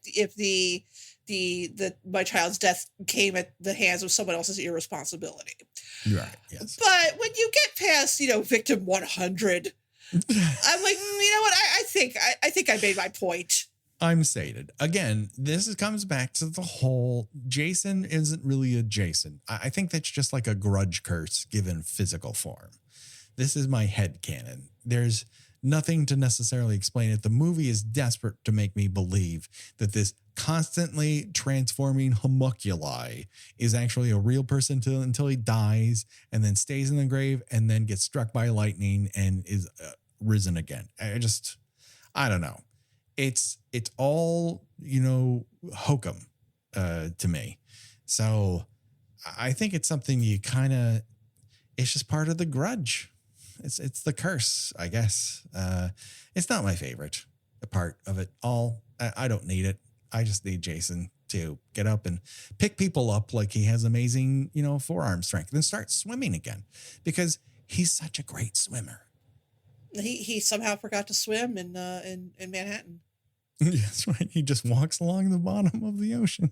my child's death came at the hands of someone else's irresponsibility. Right. Yes. But when you get past, victim 100, I'm like, you know what? I think I made my point. I'm sated. Again, comes back to the whole Jason isn't really a Jason. I think that's just like a grudge curse given physical form. This is my headcanon. There's nothing to necessarily explain it. The movie is desperate to make me believe that this constantly transforming homunculi is actually a real person until he dies and then stays in the grave and then gets struck by lightning and is risen again. I don't know. It's all, hokum to me. So I think it's something it's just part of the grudge. It's the curse, I guess. It's not my favorite part of it all. I don't need it. I just need Jason to get up and pick people up like he has amazing, forearm strength and start swimming again because he's such a great swimmer. He somehow forgot to swim in Manhattan. That's right. He just walks along the bottom of the ocean.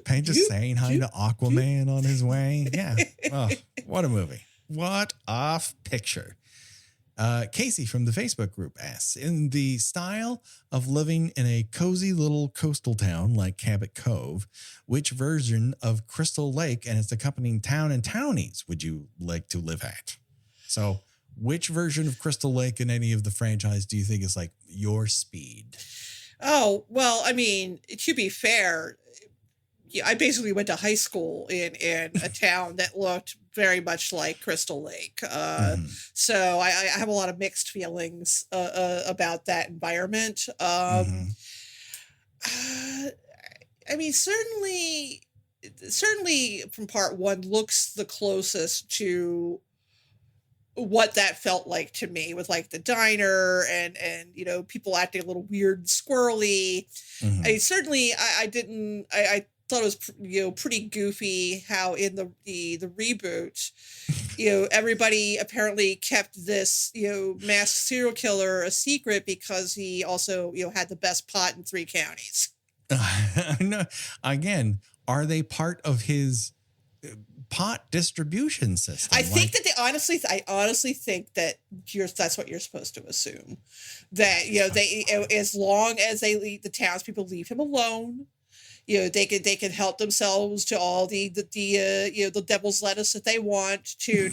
Paige just saying hi to Aquaman on his way. Yeah. Oh, what a movie. What a picture. Casey from the Facebook group asks, in the style of living in a cozy little coastal town like Cabot Cove, which version of Crystal Lake and its accompanying town and townies would you like to live at? So which version of Crystal Lake in any of the franchise do you think is like your speed? Oh, well, I mean, to be fair, I basically went to high school in a town that looked very much like Crystal Lake. So I have a lot of mixed feelings about that environment. I mean, certainly from part one looks the closest to what that felt like to me, with like the diner and people acting a little weird, squirrely. I certainly I thought it was pretty goofy how in the reboot everybody apparently kept this masked serial killer a secret because he also had the best pot in 3 counties. No, again, are they part of his pot distribution system? I think that I honestly think that that's what you're supposed to assume, that they, as long as the townspeople leave him alone, they can help themselves to all the devil's lettuce that they want to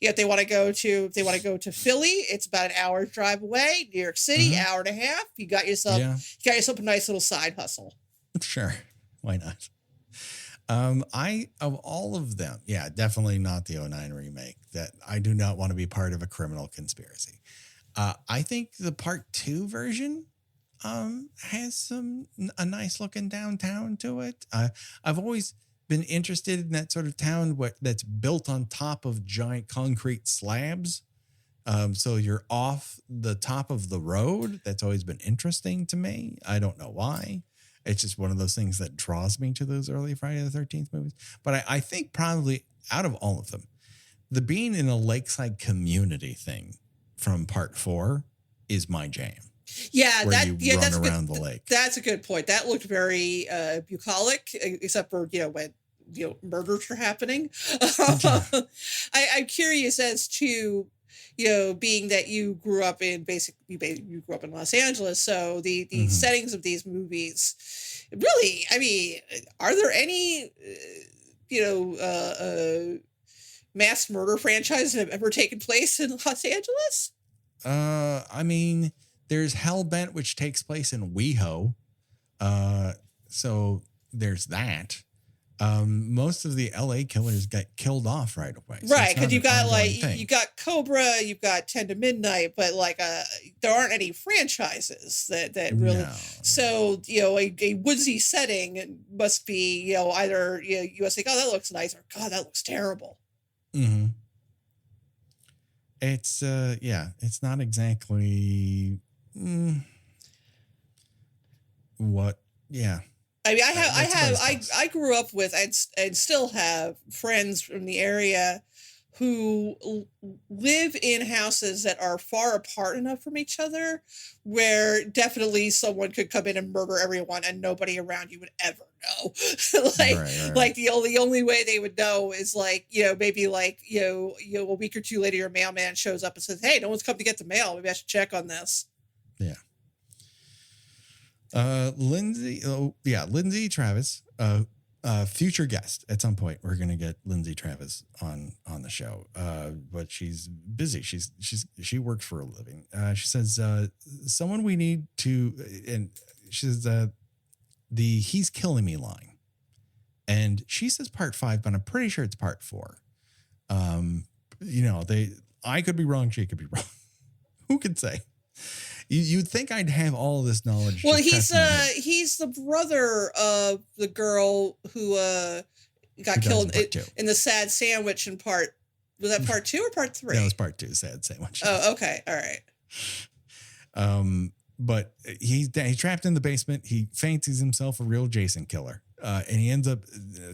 if they want to go to Philly, it's about an hour's drive away. New York City, hour and a half. You got yourself a nice little side hustle. Sure, why not? Of all of them, definitely not the 2009 remake. That I do not want to be part of a criminal conspiracy. I think the part 2 version has a nice looking downtown to it. I've always been interested in that sort of town that's built on top of giant concrete slabs. So you're off the top of the road. That's always been interesting to me. I don't know why. It's just one of those things that draws me to those early Friday the 13th movies. But I think probably out of all of them, the being in a lakeside community thing from part 4 is my jam. Yeah, that's around the lake. That's a good point. That looked very bucolic, except for when murders are happening. I'm curious as to, being that you grew up in you grew up in Los Angeles, so the settings of these movies, really, I mean, are there any, mass murder franchises that have ever taken place in Los Angeles? I mean, there's Hellbent, which takes place in WeHo. So there's that. Most of the LA killers get killed off right away. So right, because you've got you got Cobra, you've got 10 to Midnight, but there aren't any franchises that really. No. So a woodsy setting must be either you must think, oh, that looks nice, or God, that looks terrible. Mm-hmm. It's it's not exactly what. Yeah. I mean, I grew up with and still have friends from the area who live in houses that are far apart enough from each other where definitely someone could come in and murder everyone and nobody around you would ever know. Like the only way they would know is maybe a week or two later your mailman shows up and says, "Hey, no one's come to get the mail. Maybe I should check on this." Yeah. Lindsay Travis, future guest at some point. We're gonna get Lindsay Travis on the show, but she's busy. She works for a living. She says someone we need to, and she says the "he's killing me" line, and she says part 5, but I'm pretty sure it's part 4. I could be wrong. She could be wrong. Who could say? You'd think I'd have all this knowledge. Well, he's the brother of the girl who got killed in the sad sandwich in part. Was that part 2 or part 3? That was part 2, sad sandwich. Oh, okay, all right. But he's trapped in the basement. He fancies himself a real Jason killer, and he ends up.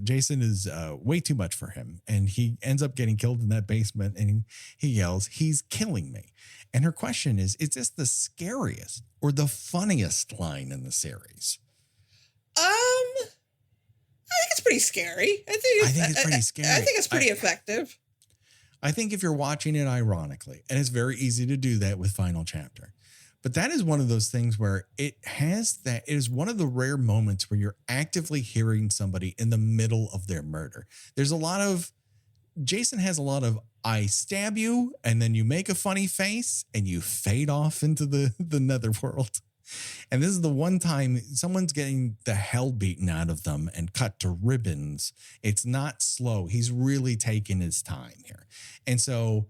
Jason is way too much for him, and he ends up getting killed in that basement. And he yells, "He's killing me!" And her question is this the scariest or the funniest line in the series? I think it's pretty scary. I think it's pretty scary. I think it's pretty effective. I think if you're watching it ironically, and it's very easy to do that with Final Chapter, but that is one of those things where it is one of the rare moments where you're actively hearing somebody in the middle of their murder. Jason has a lot of, I stab you, and then you make a funny face, and you fade off into the netherworld. And this is the one time someone's getting the hell beaten out of them and cut to ribbons. It's not slow. He's really taking his time here. And so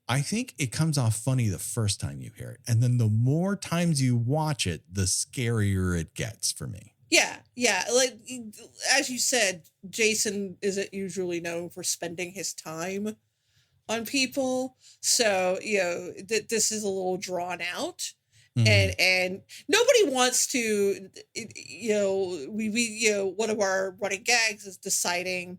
I think it comes off funny the first time you hear it. And then the more times you watch it, the scarier it gets for me. Yeah. Like, as you said, Jason isn't usually known for spending his time on people. So, this is a little drawn out. Mm-hmm. And nobody wants to, one of our running gags is deciding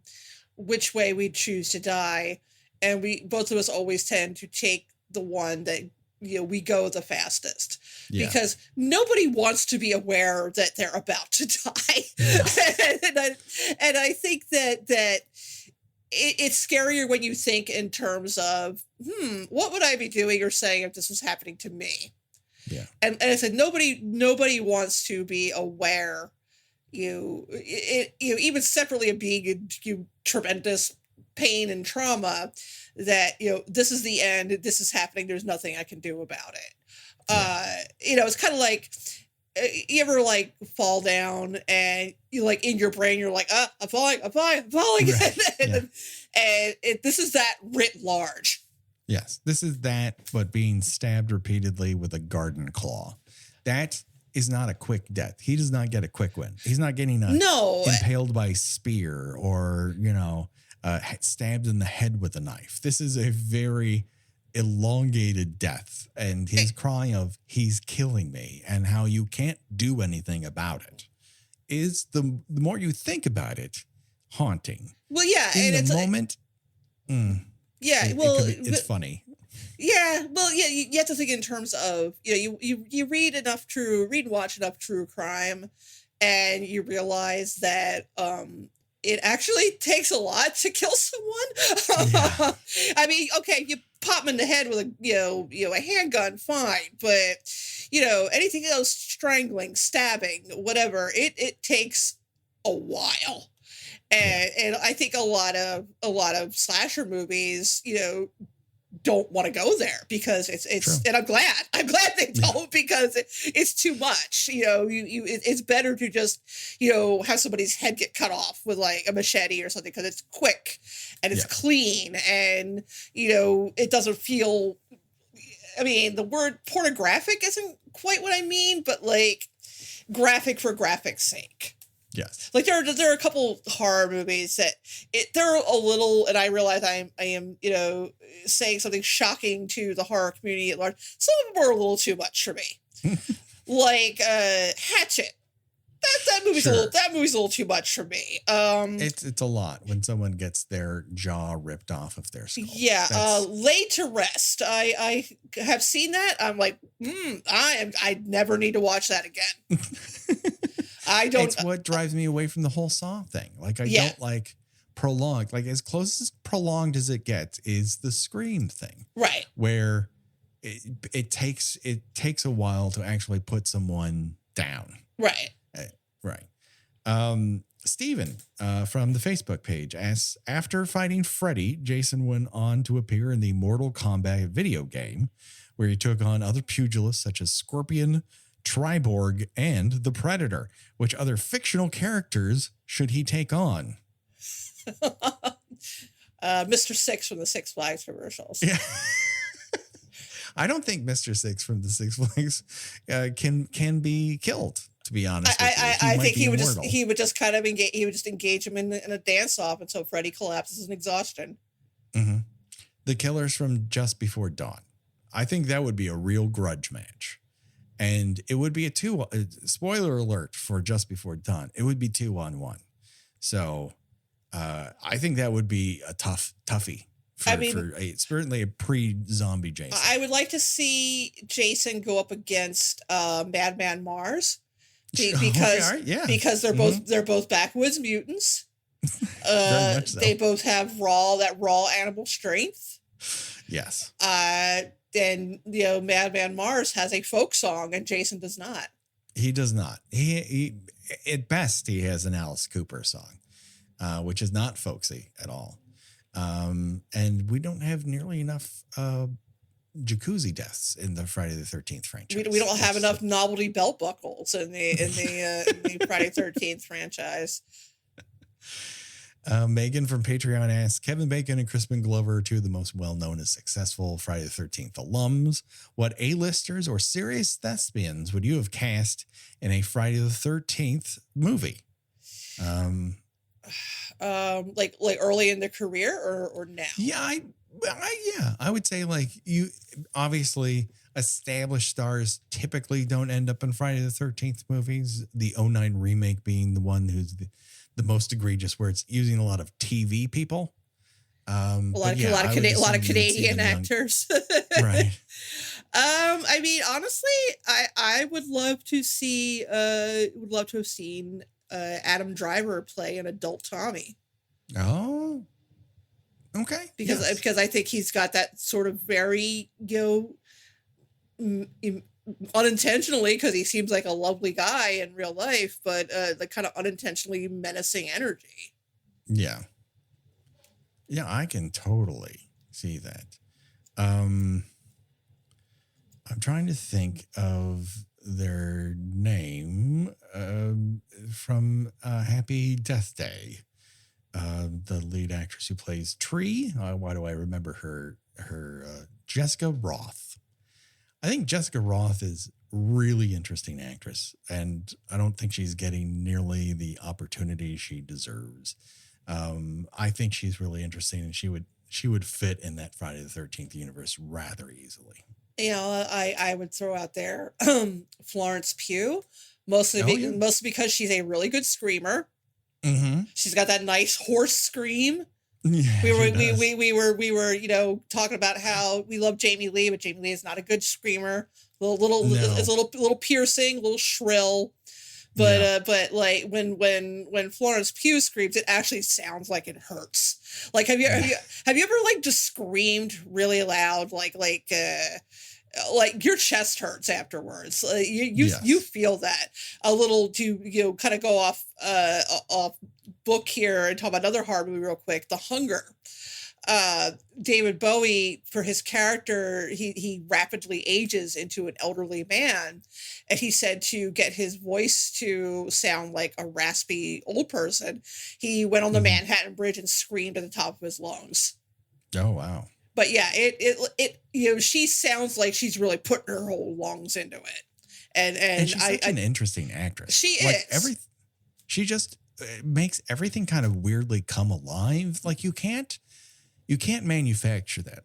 which way we choose to die. And both of us always tend to take the one that, we go the fastest because nobody wants to be aware that they're about to die. Yeah. and I think that it's scarier when you think in terms of, what would I be doing or saying if this was happening to me? Yeah. And I said, nobody wants to be aware, even separately of being in tremendous pain and trauma, that, this is the end, this is happening, there's nothing I can do about it. Yeah. It's kind of like, you ever fall down and you in your brain, you're like, I'm falling. Right. and this is that writ large. Yes, this is that, but being stabbed repeatedly with a garden claw. That is not a quick death. He does not get a quick win. He's not getting impaled by spear or, stabbed in the head with a knife. This is a very elongated death. And his cry of, "He's killing me," and how you can't do anything about it is the more you think about it, haunting. Well, yeah. In the moment. It's funny. Yeah, well, yeah, you have to think in terms of, you read and watch enough true crime, and you realize that it actually takes a lot to kill someone. Yeah. I mean, okay, you pop them in the head with a handgun, fine, but anything else, strangling, stabbing, whatever, it takes a while. And I think a lot of slasher movies, don't want to go there because it's True. and I'm glad they don't, because it's too much. It's better to just have somebody's head get cut off with like a machete or something, because it's quick and it's clean, and it doesn't feel, I mean, the word pornographic isn't quite what I mean, but like graphic for graphic's sake. Yes. Like there are a couple horror movies that they're a little, and I realize I am saying something shocking to the horror community at large. Some of them are a little too much for me. Like Hatchet. That movie's a little too much for me. It's a lot when someone gets their jaw ripped off of their skull. Yeah. Laid to Rest. I have seen that. I'm like, I never need to watch that again. I don't. It's what drives me away from the whole Saw thing. Like I don't like prolonged. Like as close as prolonged as it gets is the Scream thing, right? Where it takes a while to actually put someone down, right? Right. Steven from the Facebook page asks, after fighting Freddy, Jason went on to appear in the Mortal Kombat video game, where he took on other pugilists such as Scorpion, Triborg, and the Predator. Which other fictional characters should he take on? Mr. Six from the Six Flags commercials. Yeah. I don't think Mr. Six from the Six Flags can be killed, to be honest. I think he would just kind of engage him in a dance off until Freddy collapses in exhaustion. Mm-hmm. The killers from Just Before Dawn. I think that would be a real grudge match. And it would be spoiler alert for Just Before Dawn. It would be 2-on-1. So I think that would be a toughie. Certainly a pre-zombie Jason. I would like to see Jason go up against Madman Mars because they're both backwoods mutants. So. They both have raw animal strength. Yes. Then Madman Mars has a folk song and Jason does not. He does not. He at best he has an Alice Cooper song, which is not folksy at all. And we don't have nearly enough jacuzzi deaths in the Friday the 13th franchise. We don't have enough novelty belt buckles in the Friday 13th franchise. Megan from Patreon asks, Kevin Bacon and Crispin Glover are two of the most well-known and successful Friday the 13th alums. What A-listers or serious thespians would you have cast in a Friday the 13th movie? Like early in their career or now? Yeah, I would say like you obviously established stars typically don't end up in Friday the 13th movies. The 2009 remake being the one who's the most egregious, where it's using a lot of TV people. A lot of Canadian actors. Right. I mean, honestly, I would love to have seen Adam Driver play an adult Tommy. Oh, okay. Because I think he's got that sort of very, unintentionally, because he seems like a lovely guy in real life, but the kind of unintentionally menacing energy. Yeah. Yeah, I can totally see that. I'm trying to think of their name from Happy Death Day. The lead actress who plays Tree. Why do I remember her? Jessica Roth. I think Jessica Roth is really interesting actress, and I don't think she's getting nearly the opportunity she deserves. I think she's really interesting, and she would fit in that Friday the 13th universe rather easily. I would throw out there Florence Pugh, mostly because she's a really good screamer. Mm-hmm. She's got that nice hoarse scream. Yeah, we were talking about how we love Jamie Lee, but Jamie Lee is not a good screamer. It's a little piercing, a little shrill. But like when Florence Pugh screams, it actually sounds like it hurts. Like have you ever like just screamed really loud, like your chest hurts afterwards. You feel that a little. To kind of go off book here and talk about another horror movie real quick, The Hunger. David Bowie, for his character, he rapidly ages into an elderly man, and he said to get his voice to sound like a raspy old person, he went on the Manhattan Bridge and screamed at the top of his lungs. Oh wow. But yeah, it she sounds like she's really putting her whole lungs into it. And she's such an interesting actress. She is. She just makes everything kind of weirdly come alive. Like you can't manufacture that.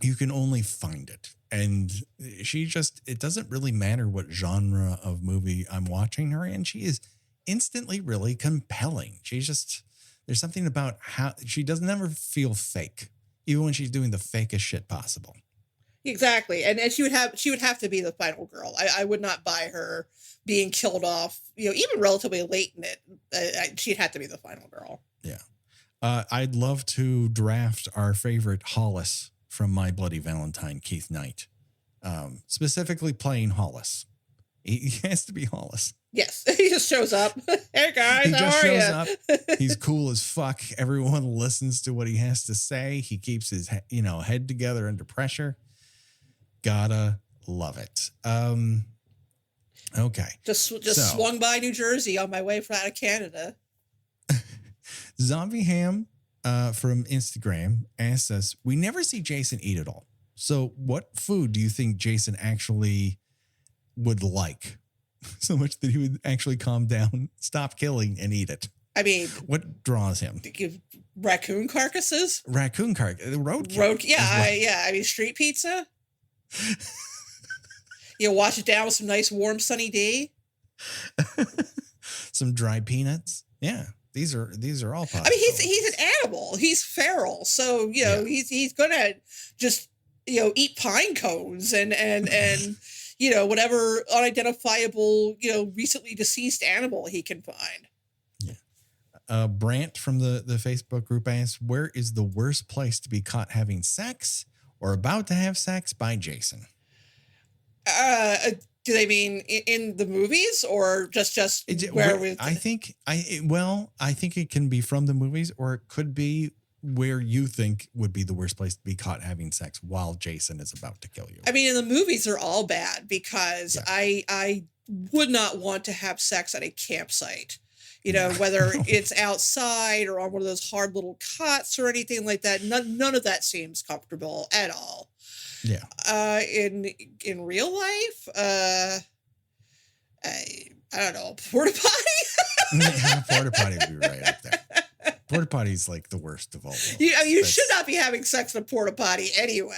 You can only find it. And it doesn't really matter what genre of movie I'm watching her in. She is instantly really compelling. There's something about how she doesn't ever feel fake, even when she's doing the fakest shit possible. Exactly. And she would have to be the final girl. I would not buy her being killed off, even relatively late in it. She'd have to be the final girl. Yeah. I'd love to draft our favorite Hollis from My Bloody Valentine, Keith Knight, specifically playing Hollis. He has to be Hollis. Yes, he just shows up. Hey guys, how are you? He just shows up. He's cool as fuck. Everyone listens to what he has to say. He keeps his head together under pressure. Gotta love it. Okay. Just swung by New Jersey on my way out of Canada. Zombie Ham from Instagram asks us, we never see Jason eat at all. So what food do you think Jason actually would like so much that he would actually calm down, stop killing, and eat it? I mean, what draws him? Raccoon carcasses? Roadkill. Yeah. I mean, street pizza. Wash it down with some nice warm sunny D. Some dried peanuts. Yeah. These are all possible. I mean, he's an animal. He's feral. So, he's going to just, eat pine cones and whatever unidentifiable, recently deceased animal he can find. Yeah. Brant from the Facebook group asks, where is the worst place to be caught having sex or about to have sex by Jason? Do they mean in the movies or just where we? I think it can be from the movies, or it could be where you think would be the worst place to be caught having sex while Jason is about to kill you. I mean, in the movies, they're all bad because I would not want to have sex at a campsite. Whether it's outside or on one of those hard little cots or anything like that. None of that seems comfortable at all. Yeah. In real life, I don't know, porta potty. Yeah, porta potty would be right up there. Porta potty's like the worst of all. You should not be having sex in a porta potty anyway.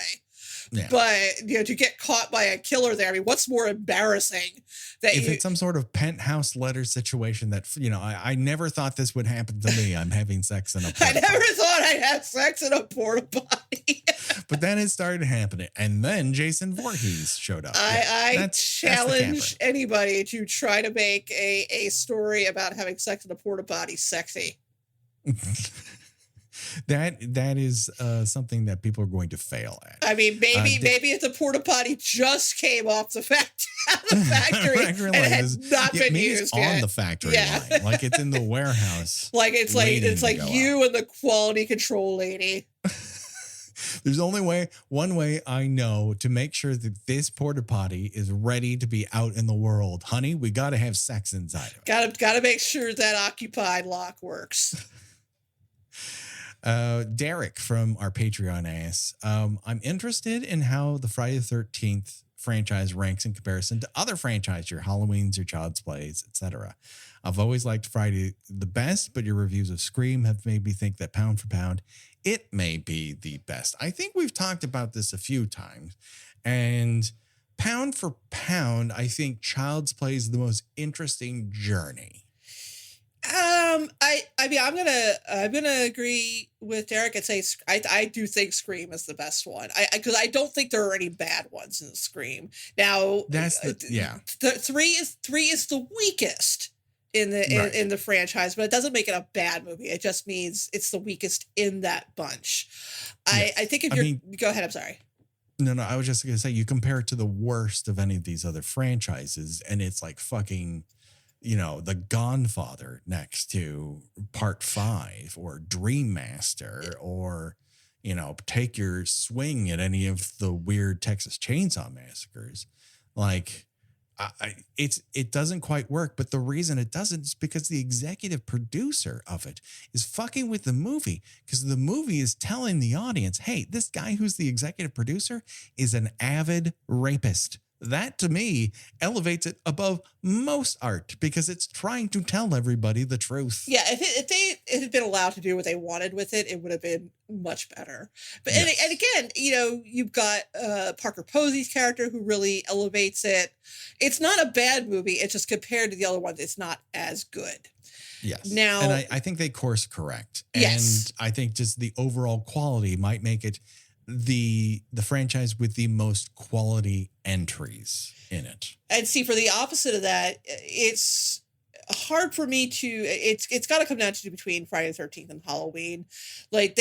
Yeah. But to get caught by a killer there, I mean, what's more embarrassing? If it's some sort of penthouse letter situation that I never thought this would happen to me. I'm having sex in a porta potty. I never thought I'd have sex in a porta potty. But then it started happening, and then Jason Voorhees showed up. I challenge anybody to try to make a story about having sex in a porta potty sexy. That is something that people are going to fail at. I mean, maybe if the porta potty just came off the factory and it had not been used yet. On the factory line, like it's in the warehouse. It's like you and the quality control lady. There's only one way I know to make sure that this porta potty is ready to be out in the world. Honey, we got to have sex inside of it. Got to make sure that occupied lock works. Derek from our Patreon asks, I'm interested in how the Friday the 13th franchise ranks in comparison to other franchises, your Halloweens, your Child's Plays, etc. I've always liked Friday the best, but your reviews of Scream have made me think that pound for pound, it may be the best. I think we've talked about this a few times, and pound for pound, I think Child's Play is the most interesting journey. I mean, I'm gonna agree with Derek and say I do think Scream is the best one. Because I don't think there are any bad ones in Scream. Now, That's the three is the weakest in the Right. in the franchise, but it doesn't make it a bad movie. It just means it's the weakest in that bunch. Yes. I think if you're go ahead, I'm sorry. No, I was just gonna say, you compare it to the worst of any of these other franchises, and it's like fucking, The Godfather next to Part 5 or Dream Master, or take your swing at any of the weird Texas Chainsaw Massacres. Like, it doesn't quite work, but the reason it doesn't is because the executive producer of it is fucking with the movie, because the movie is telling the audience, hey, this guy who's the executive producer is an avid rapist. That, to me, elevates it above most art, because it's trying to tell everybody the truth. Yeah, if they had been allowed to do what they wanted with it, it would have been much better. But Yes. and again, you've got Parker Posey's character who really elevates it. It's not a bad movie. It's just compared to the other ones, it's not as good. Yes. Now, and I think they course correct. Yes. And I think just the overall quality might make it the franchise with the most quality entries in it. And see, for the opposite of that, it's hard for me to. It's got to come down to between Friday the 13th and Halloween. Like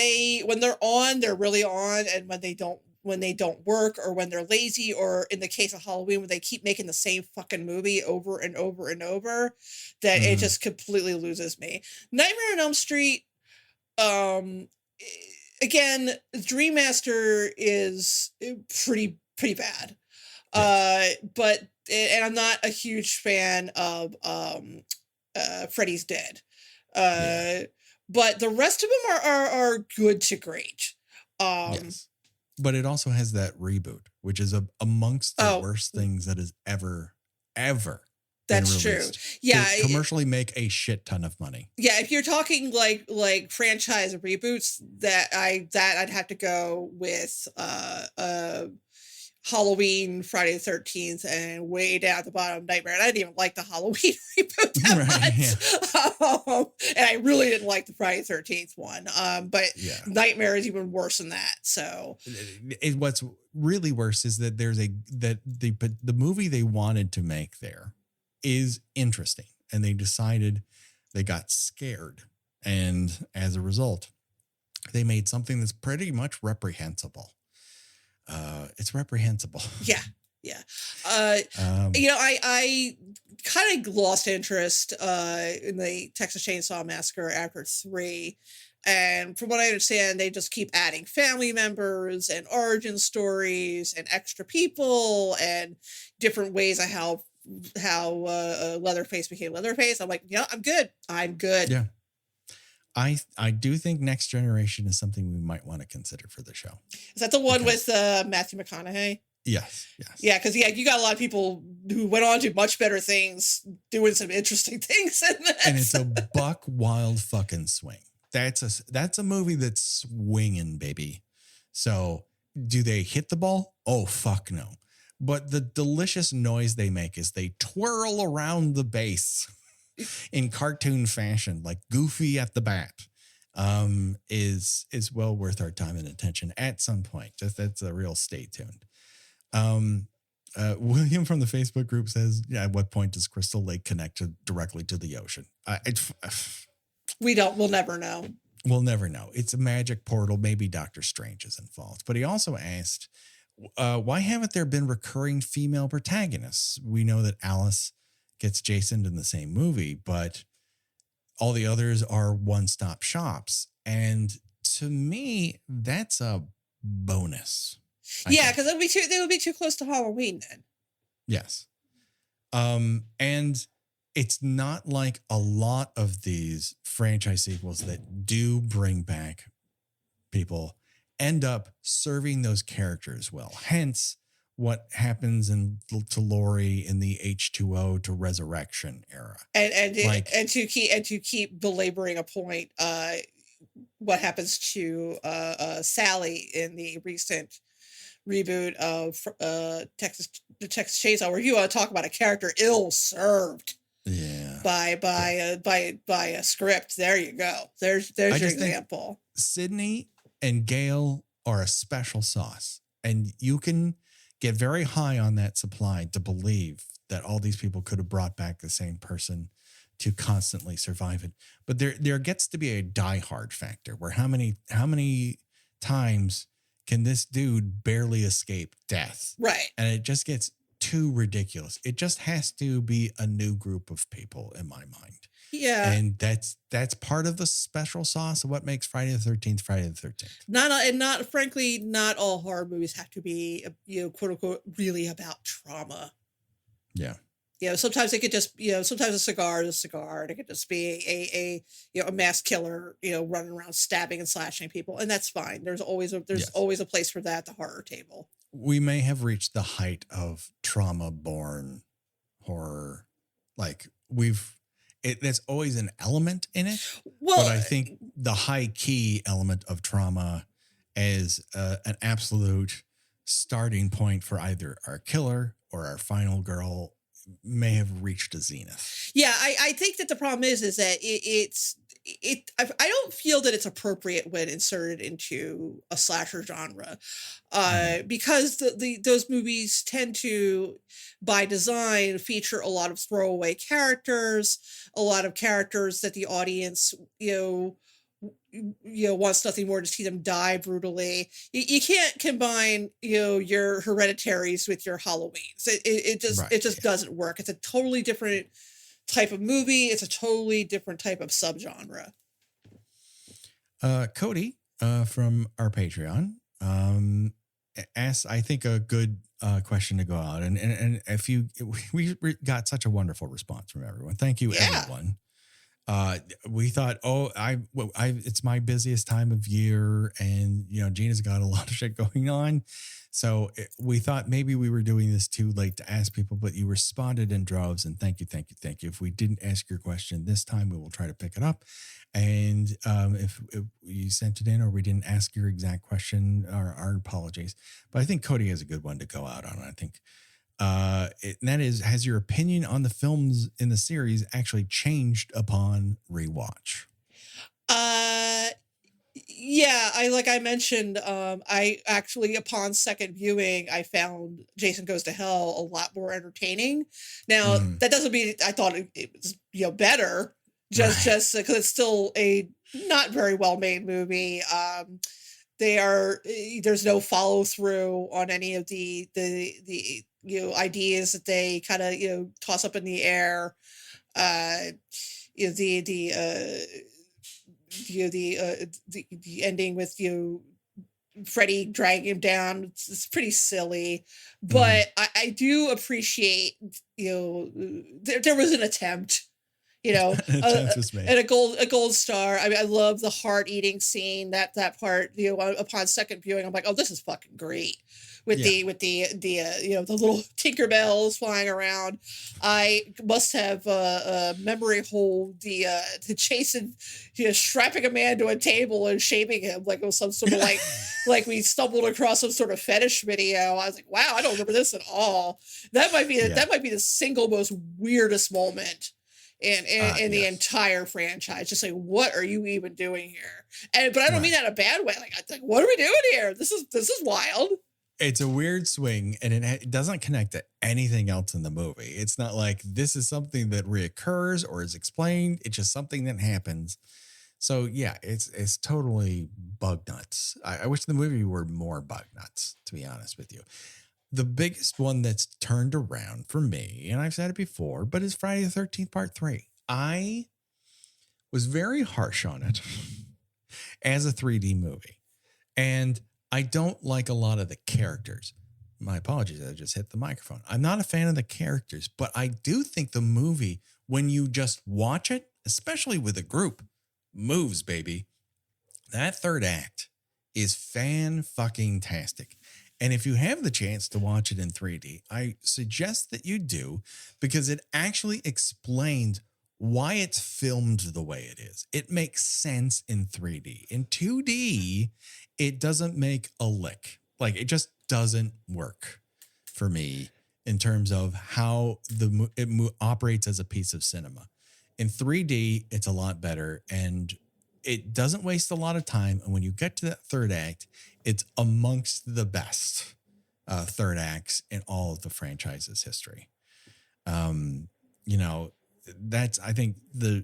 when they're on, they're really on, and when they don't work, or when they're lazy, or in the case of Halloween, when they keep making the same fucking movie over and over and over, that it just completely loses me. Nightmare on Elm Street, again, Dream Master is pretty bad. And I'm not a huge fan of Freddy's Dead. But the rest of them are good to great. Yes. But it also has that reboot, which is amongst the worst things that has ever That's true. Yeah, to commercially make a shit ton of money. Yeah, if you're talking like franchise reboots, I'd have to go with Halloween, Friday the 13th, and way down at the bottom, Nightmare. And I didn't even like the Halloween reboot that much. And I really didn't like the Friday the 13th one. But Nightmare is even worse than that. So what's really worse is that the movie they wanted to make there is interesting, and they got scared, and as a result, they made something that's pretty much reprehensible. It's reprehensible. Yeah. I kind of lost interest in the Texas Chainsaw Massacre after 3. And from what I understand, they just keep adding family members and origin stories and extra people and different ways of how Leatherface became Leatherface. I'm like, I'm good. Yeah. I do think Next Generation is something we might want to consider for the show. Is that the one with Matthew McConaughey? Yes. Yeah, because you got a lot of people who went on to much better things, doing some interesting things in this. And it's a buck wild fucking swing. That's a movie that's swinging, baby. So do they hit the ball? Oh, fuck no. But the delicious noise they make is they twirl around the base in cartoon fashion, like Goofy at the bat, is well worth our time and attention at some point. That's a real stay tuned. William from the Facebook group says, at what point does Crystal Lake connect directly to the ocean? We'll never know. We'll never know. It's a magic portal. Maybe Doctor Strange is involved. But he also asked, why haven't there been recurring female protagonists? We know that Alice gets Jason in the same movie, but all the others are one-stop shops. And to me, that's a bonus. Yeah, because they would be too close to Halloween then. Yes. And it's not like a lot of these franchise sequels that do bring back people end up serving those characters well. Hence, what happens to Laurie in the H2O to Resurrection era, and to keep belaboring a point, what happens to Sally in the recent reboot of Texas Chainsaw, where you want to talk about a character ill served. Yeah, by a script. There you go. There's your example. Sydney and Gail are a special sauce, and you can get very high on that supply to believe that all these people could have brought back the same person to constantly survive it. But there gets to be a diehard factor where how many times can this dude barely escape death? Right. And it just gets too ridiculous. It just has to be a new group of people in my mind. Yeah. And that's part of the special sauce of what makes Friday the 13th Friday the 13th. Frankly, not all horror movies have to be, quote unquote, really about trauma. Yeah. Sometimes it could just, sometimes a cigar is a cigar, and it could just be a mass killer, running around stabbing and slashing people, and that's fine. There's always a place for that at the horror table. We may have reached the height of trauma-born horror. Like there's always an element in it. Well, but I think the high key element of trauma is an absolute starting point for either our killer or our final girl may have reached a zenith. Yeah, I think that the problem is that I don't feel that it's appropriate when inserted into a slasher genre, because those movies tend to, by design, feature a lot of throwaway characters, a lot of characters that the audience wants nothing more to see them die brutally. You can't combine your Hereditaries with your Halloweens. It just doesn't work. It's a totally different type of movie. It's a totally different type of subgenre. Cody from our Patreon asked, I think, a good question to go out, and if we got such a wonderful response from everyone. Thank you, everyone. We thought, it's my busiest time of year, and Gina's got a lot of shit going on, so we thought maybe we were doing this too late to ask people, but you responded in droves, and thank you. If we didn't ask your question this time, we will try to pick it up, and if you sent it in or we didn't ask your exact question, our apologies. But I think Cody has a good one to go out on. I think. And that is, has your opinion on the films in the series actually changed upon rewatch? Yeah, I mentioned, I actually, upon second viewing, I found Jason Goes to Hell a lot more entertaining. Now, that doesn't mean I thought it was, better, just because it's still a not very well made movie. There's no follow through on any of the ideas that they kind of toss up in the air. The ending with Freddy dragging him down, it's pretty silly, but I do appreciate there was an attempt. And a gold star. I mean, I love the heart eating scene. That part, upon second viewing, I'm like, oh, this is fucking great. With the little Tinkerbells flying around. I must have a memory hole the Jason strapping a man to a table and shaming him like it was some sort of like we stumbled across some sort of fetish video. I was like, wow, I don't remember this at all. That might be the single most weirdest moment in the entire franchise. Just like, what are you even doing here? But I don't mean that in a bad way. Like, what are we doing here? This is wild. It's a weird swing, and it doesn't connect to anything else in the movie. It's not like this is something that reoccurs or is explained. It's just something that happens. So yeah, it's totally bug nuts. I wish the movie were more bug nuts, to be honest with you. The biggest one that's turned around for me, and I've said it before, but is Friday the 13th Part 3. I was very harsh on it as a 3D movie. And I don't like a lot of the characters. My apologies, I just hit the microphone. I'm not a fan of the characters, but I do think the movie, when you just watch it, especially with a group, moves, baby. That third act is fan-fucking-tastic. And if you have the chance to watch it in 3D, I suggest that you do, because it actually explains why it's filmed the way it is. It makes sense in 3D. In 2D, it doesn't make a lick. Like, it just doesn't work for me in terms of how it operates as a piece of cinema. In 3D, it's a lot better, and it doesn't waste a lot of time. And when you get to that third act, it's amongst the best third acts in all of the franchise's history. You know, that's, I think,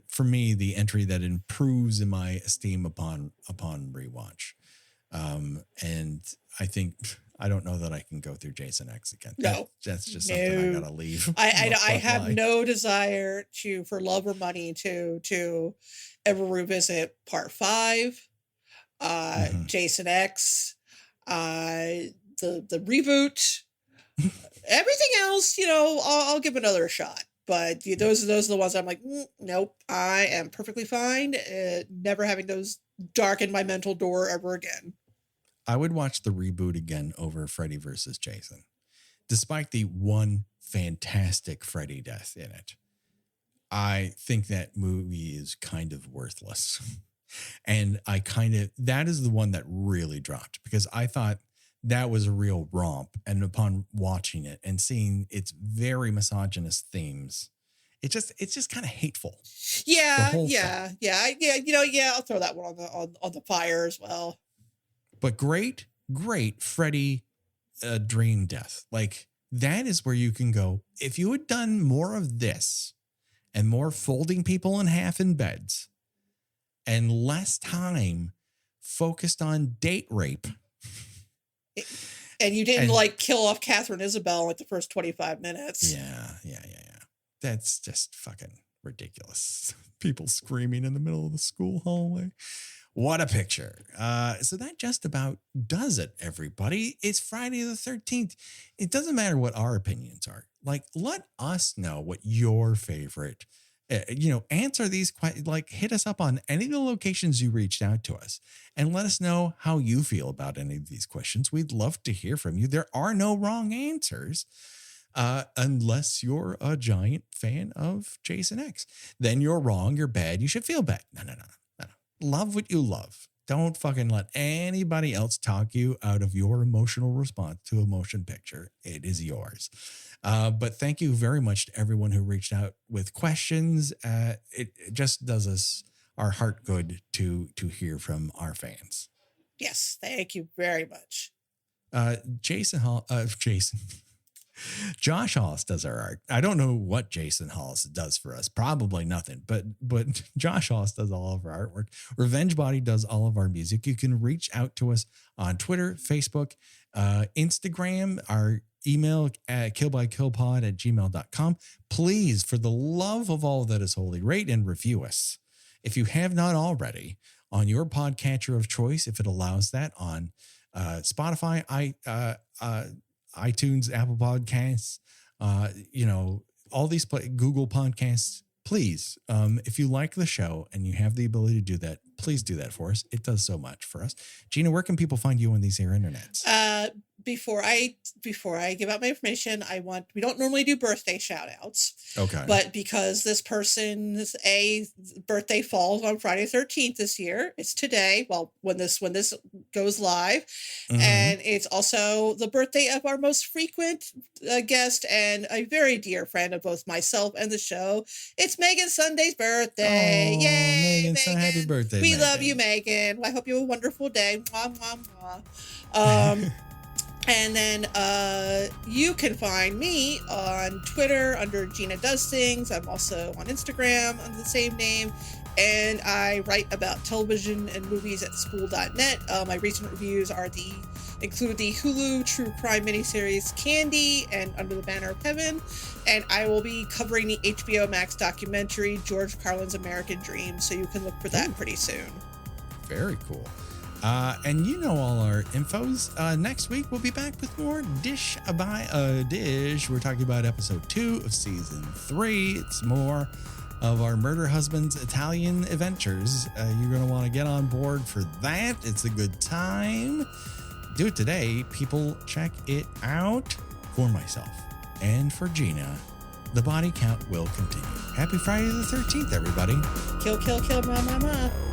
for me, the entry that improves in my esteem upon rewatch. And I think, I don't know that I can go through Jason X again. No, that's just something I gotta leave. I have no desire for love or money to ever revisit Part 5, Jason X, the reboot. Everything else, you know, I'll give another shot. But those are the ones I'm like, nope, I am perfectly fine. Never having those darken my mental door ever again. I would watch the reboot again over Freddy versus Jason, despite the one fantastic Freddy death in it. I think that movie is kind of worthless. And that is the one that really dropped, because I thought that was a real romp. And upon watching it and seeing its very misogynist themes, it's just kind of hateful. Yeah. I'll throw that one on the fire as well. But great Freddy dream death. Like, that is where you can go. If you had done more of this and more folding people in half in beds and less time focused on date rape. And you didn't kill off Catherine Isabel like the first 25 minutes. Yeah. That's just fucking ridiculous. People screaming in the middle of the school hallway. What a picture. So that just about does it, everybody. It's Friday the 13th. It doesn't matter what our opinions are. Like, let us know what your favorite, answer these questions. Like, hit us up on any of the locations you reached out to us and let us know how you feel about any of these questions. We'd love to hear from you. There are no wrong answers. Unless you're a giant fan of Jason X. Then you're wrong, you're bad, you should feel bad. No. Love what you love. Don't fucking let anybody else talk you out of your emotional response to a motion picture. It is yours. But thank you very much to everyone who reached out with questions. It just does our heart good to hear from our fans. Yes, thank you very much. Josh Hollis does our art. I don't know what Jason Hollis does for us. Probably nothing, but Josh Hollis does all of our artwork. Revenge Body does all of our music. You can reach out to us on Twitter, Facebook, Instagram, our email at killbykillpod@gmail.com. Please, for the love of all that is holy, rate and review us. If you have not already, on your podcatcher of choice, if it allows that, on Spotify, iTunes, Apple Podcasts, all these Google Podcasts. Please, if you like the show and you have the ability to do that, please do that for us. It does so much for us. Gina, where can people find you on these here internets? Before I give out my information, we don't normally do birthday shout outs. Okay. But because this person's birthday falls on Friday 13th this year, it's today. Well, when this goes live, and it's also the birthday of our most frequent guest and a very dear friend of both myself and the show. It's Megan Sunday's birthday. Oh, yay, Megan! Happy birthday! We Megan. love you, Megan. I hope you have a wonderful day. Mwah, mwah, mwah. And then you can find me on Twitter under Gina Does Things. I'm also on Instagram under the same name. And I write about television and movies at school.net. My recent reviews include the Hulu true crime miniseries Candy and Under the Banner of Heaven. And I will be covering the HBO Max documentary George Carlin's American Dream. So you can look for that pretty soon. Very cool. And all our infos. Next week, we'll be back with more Dish by a Dish. We're talking about episode 2 of season 3. It's more of our Murder Husband's Italian adventures. You're going to want to get on board for that. It's a good time. Do it today. People, check it out. For myself and for Gina, the body count will continue. Happy Friday the 13th, everybody. Kill, kill, kill, ma, ma, ma.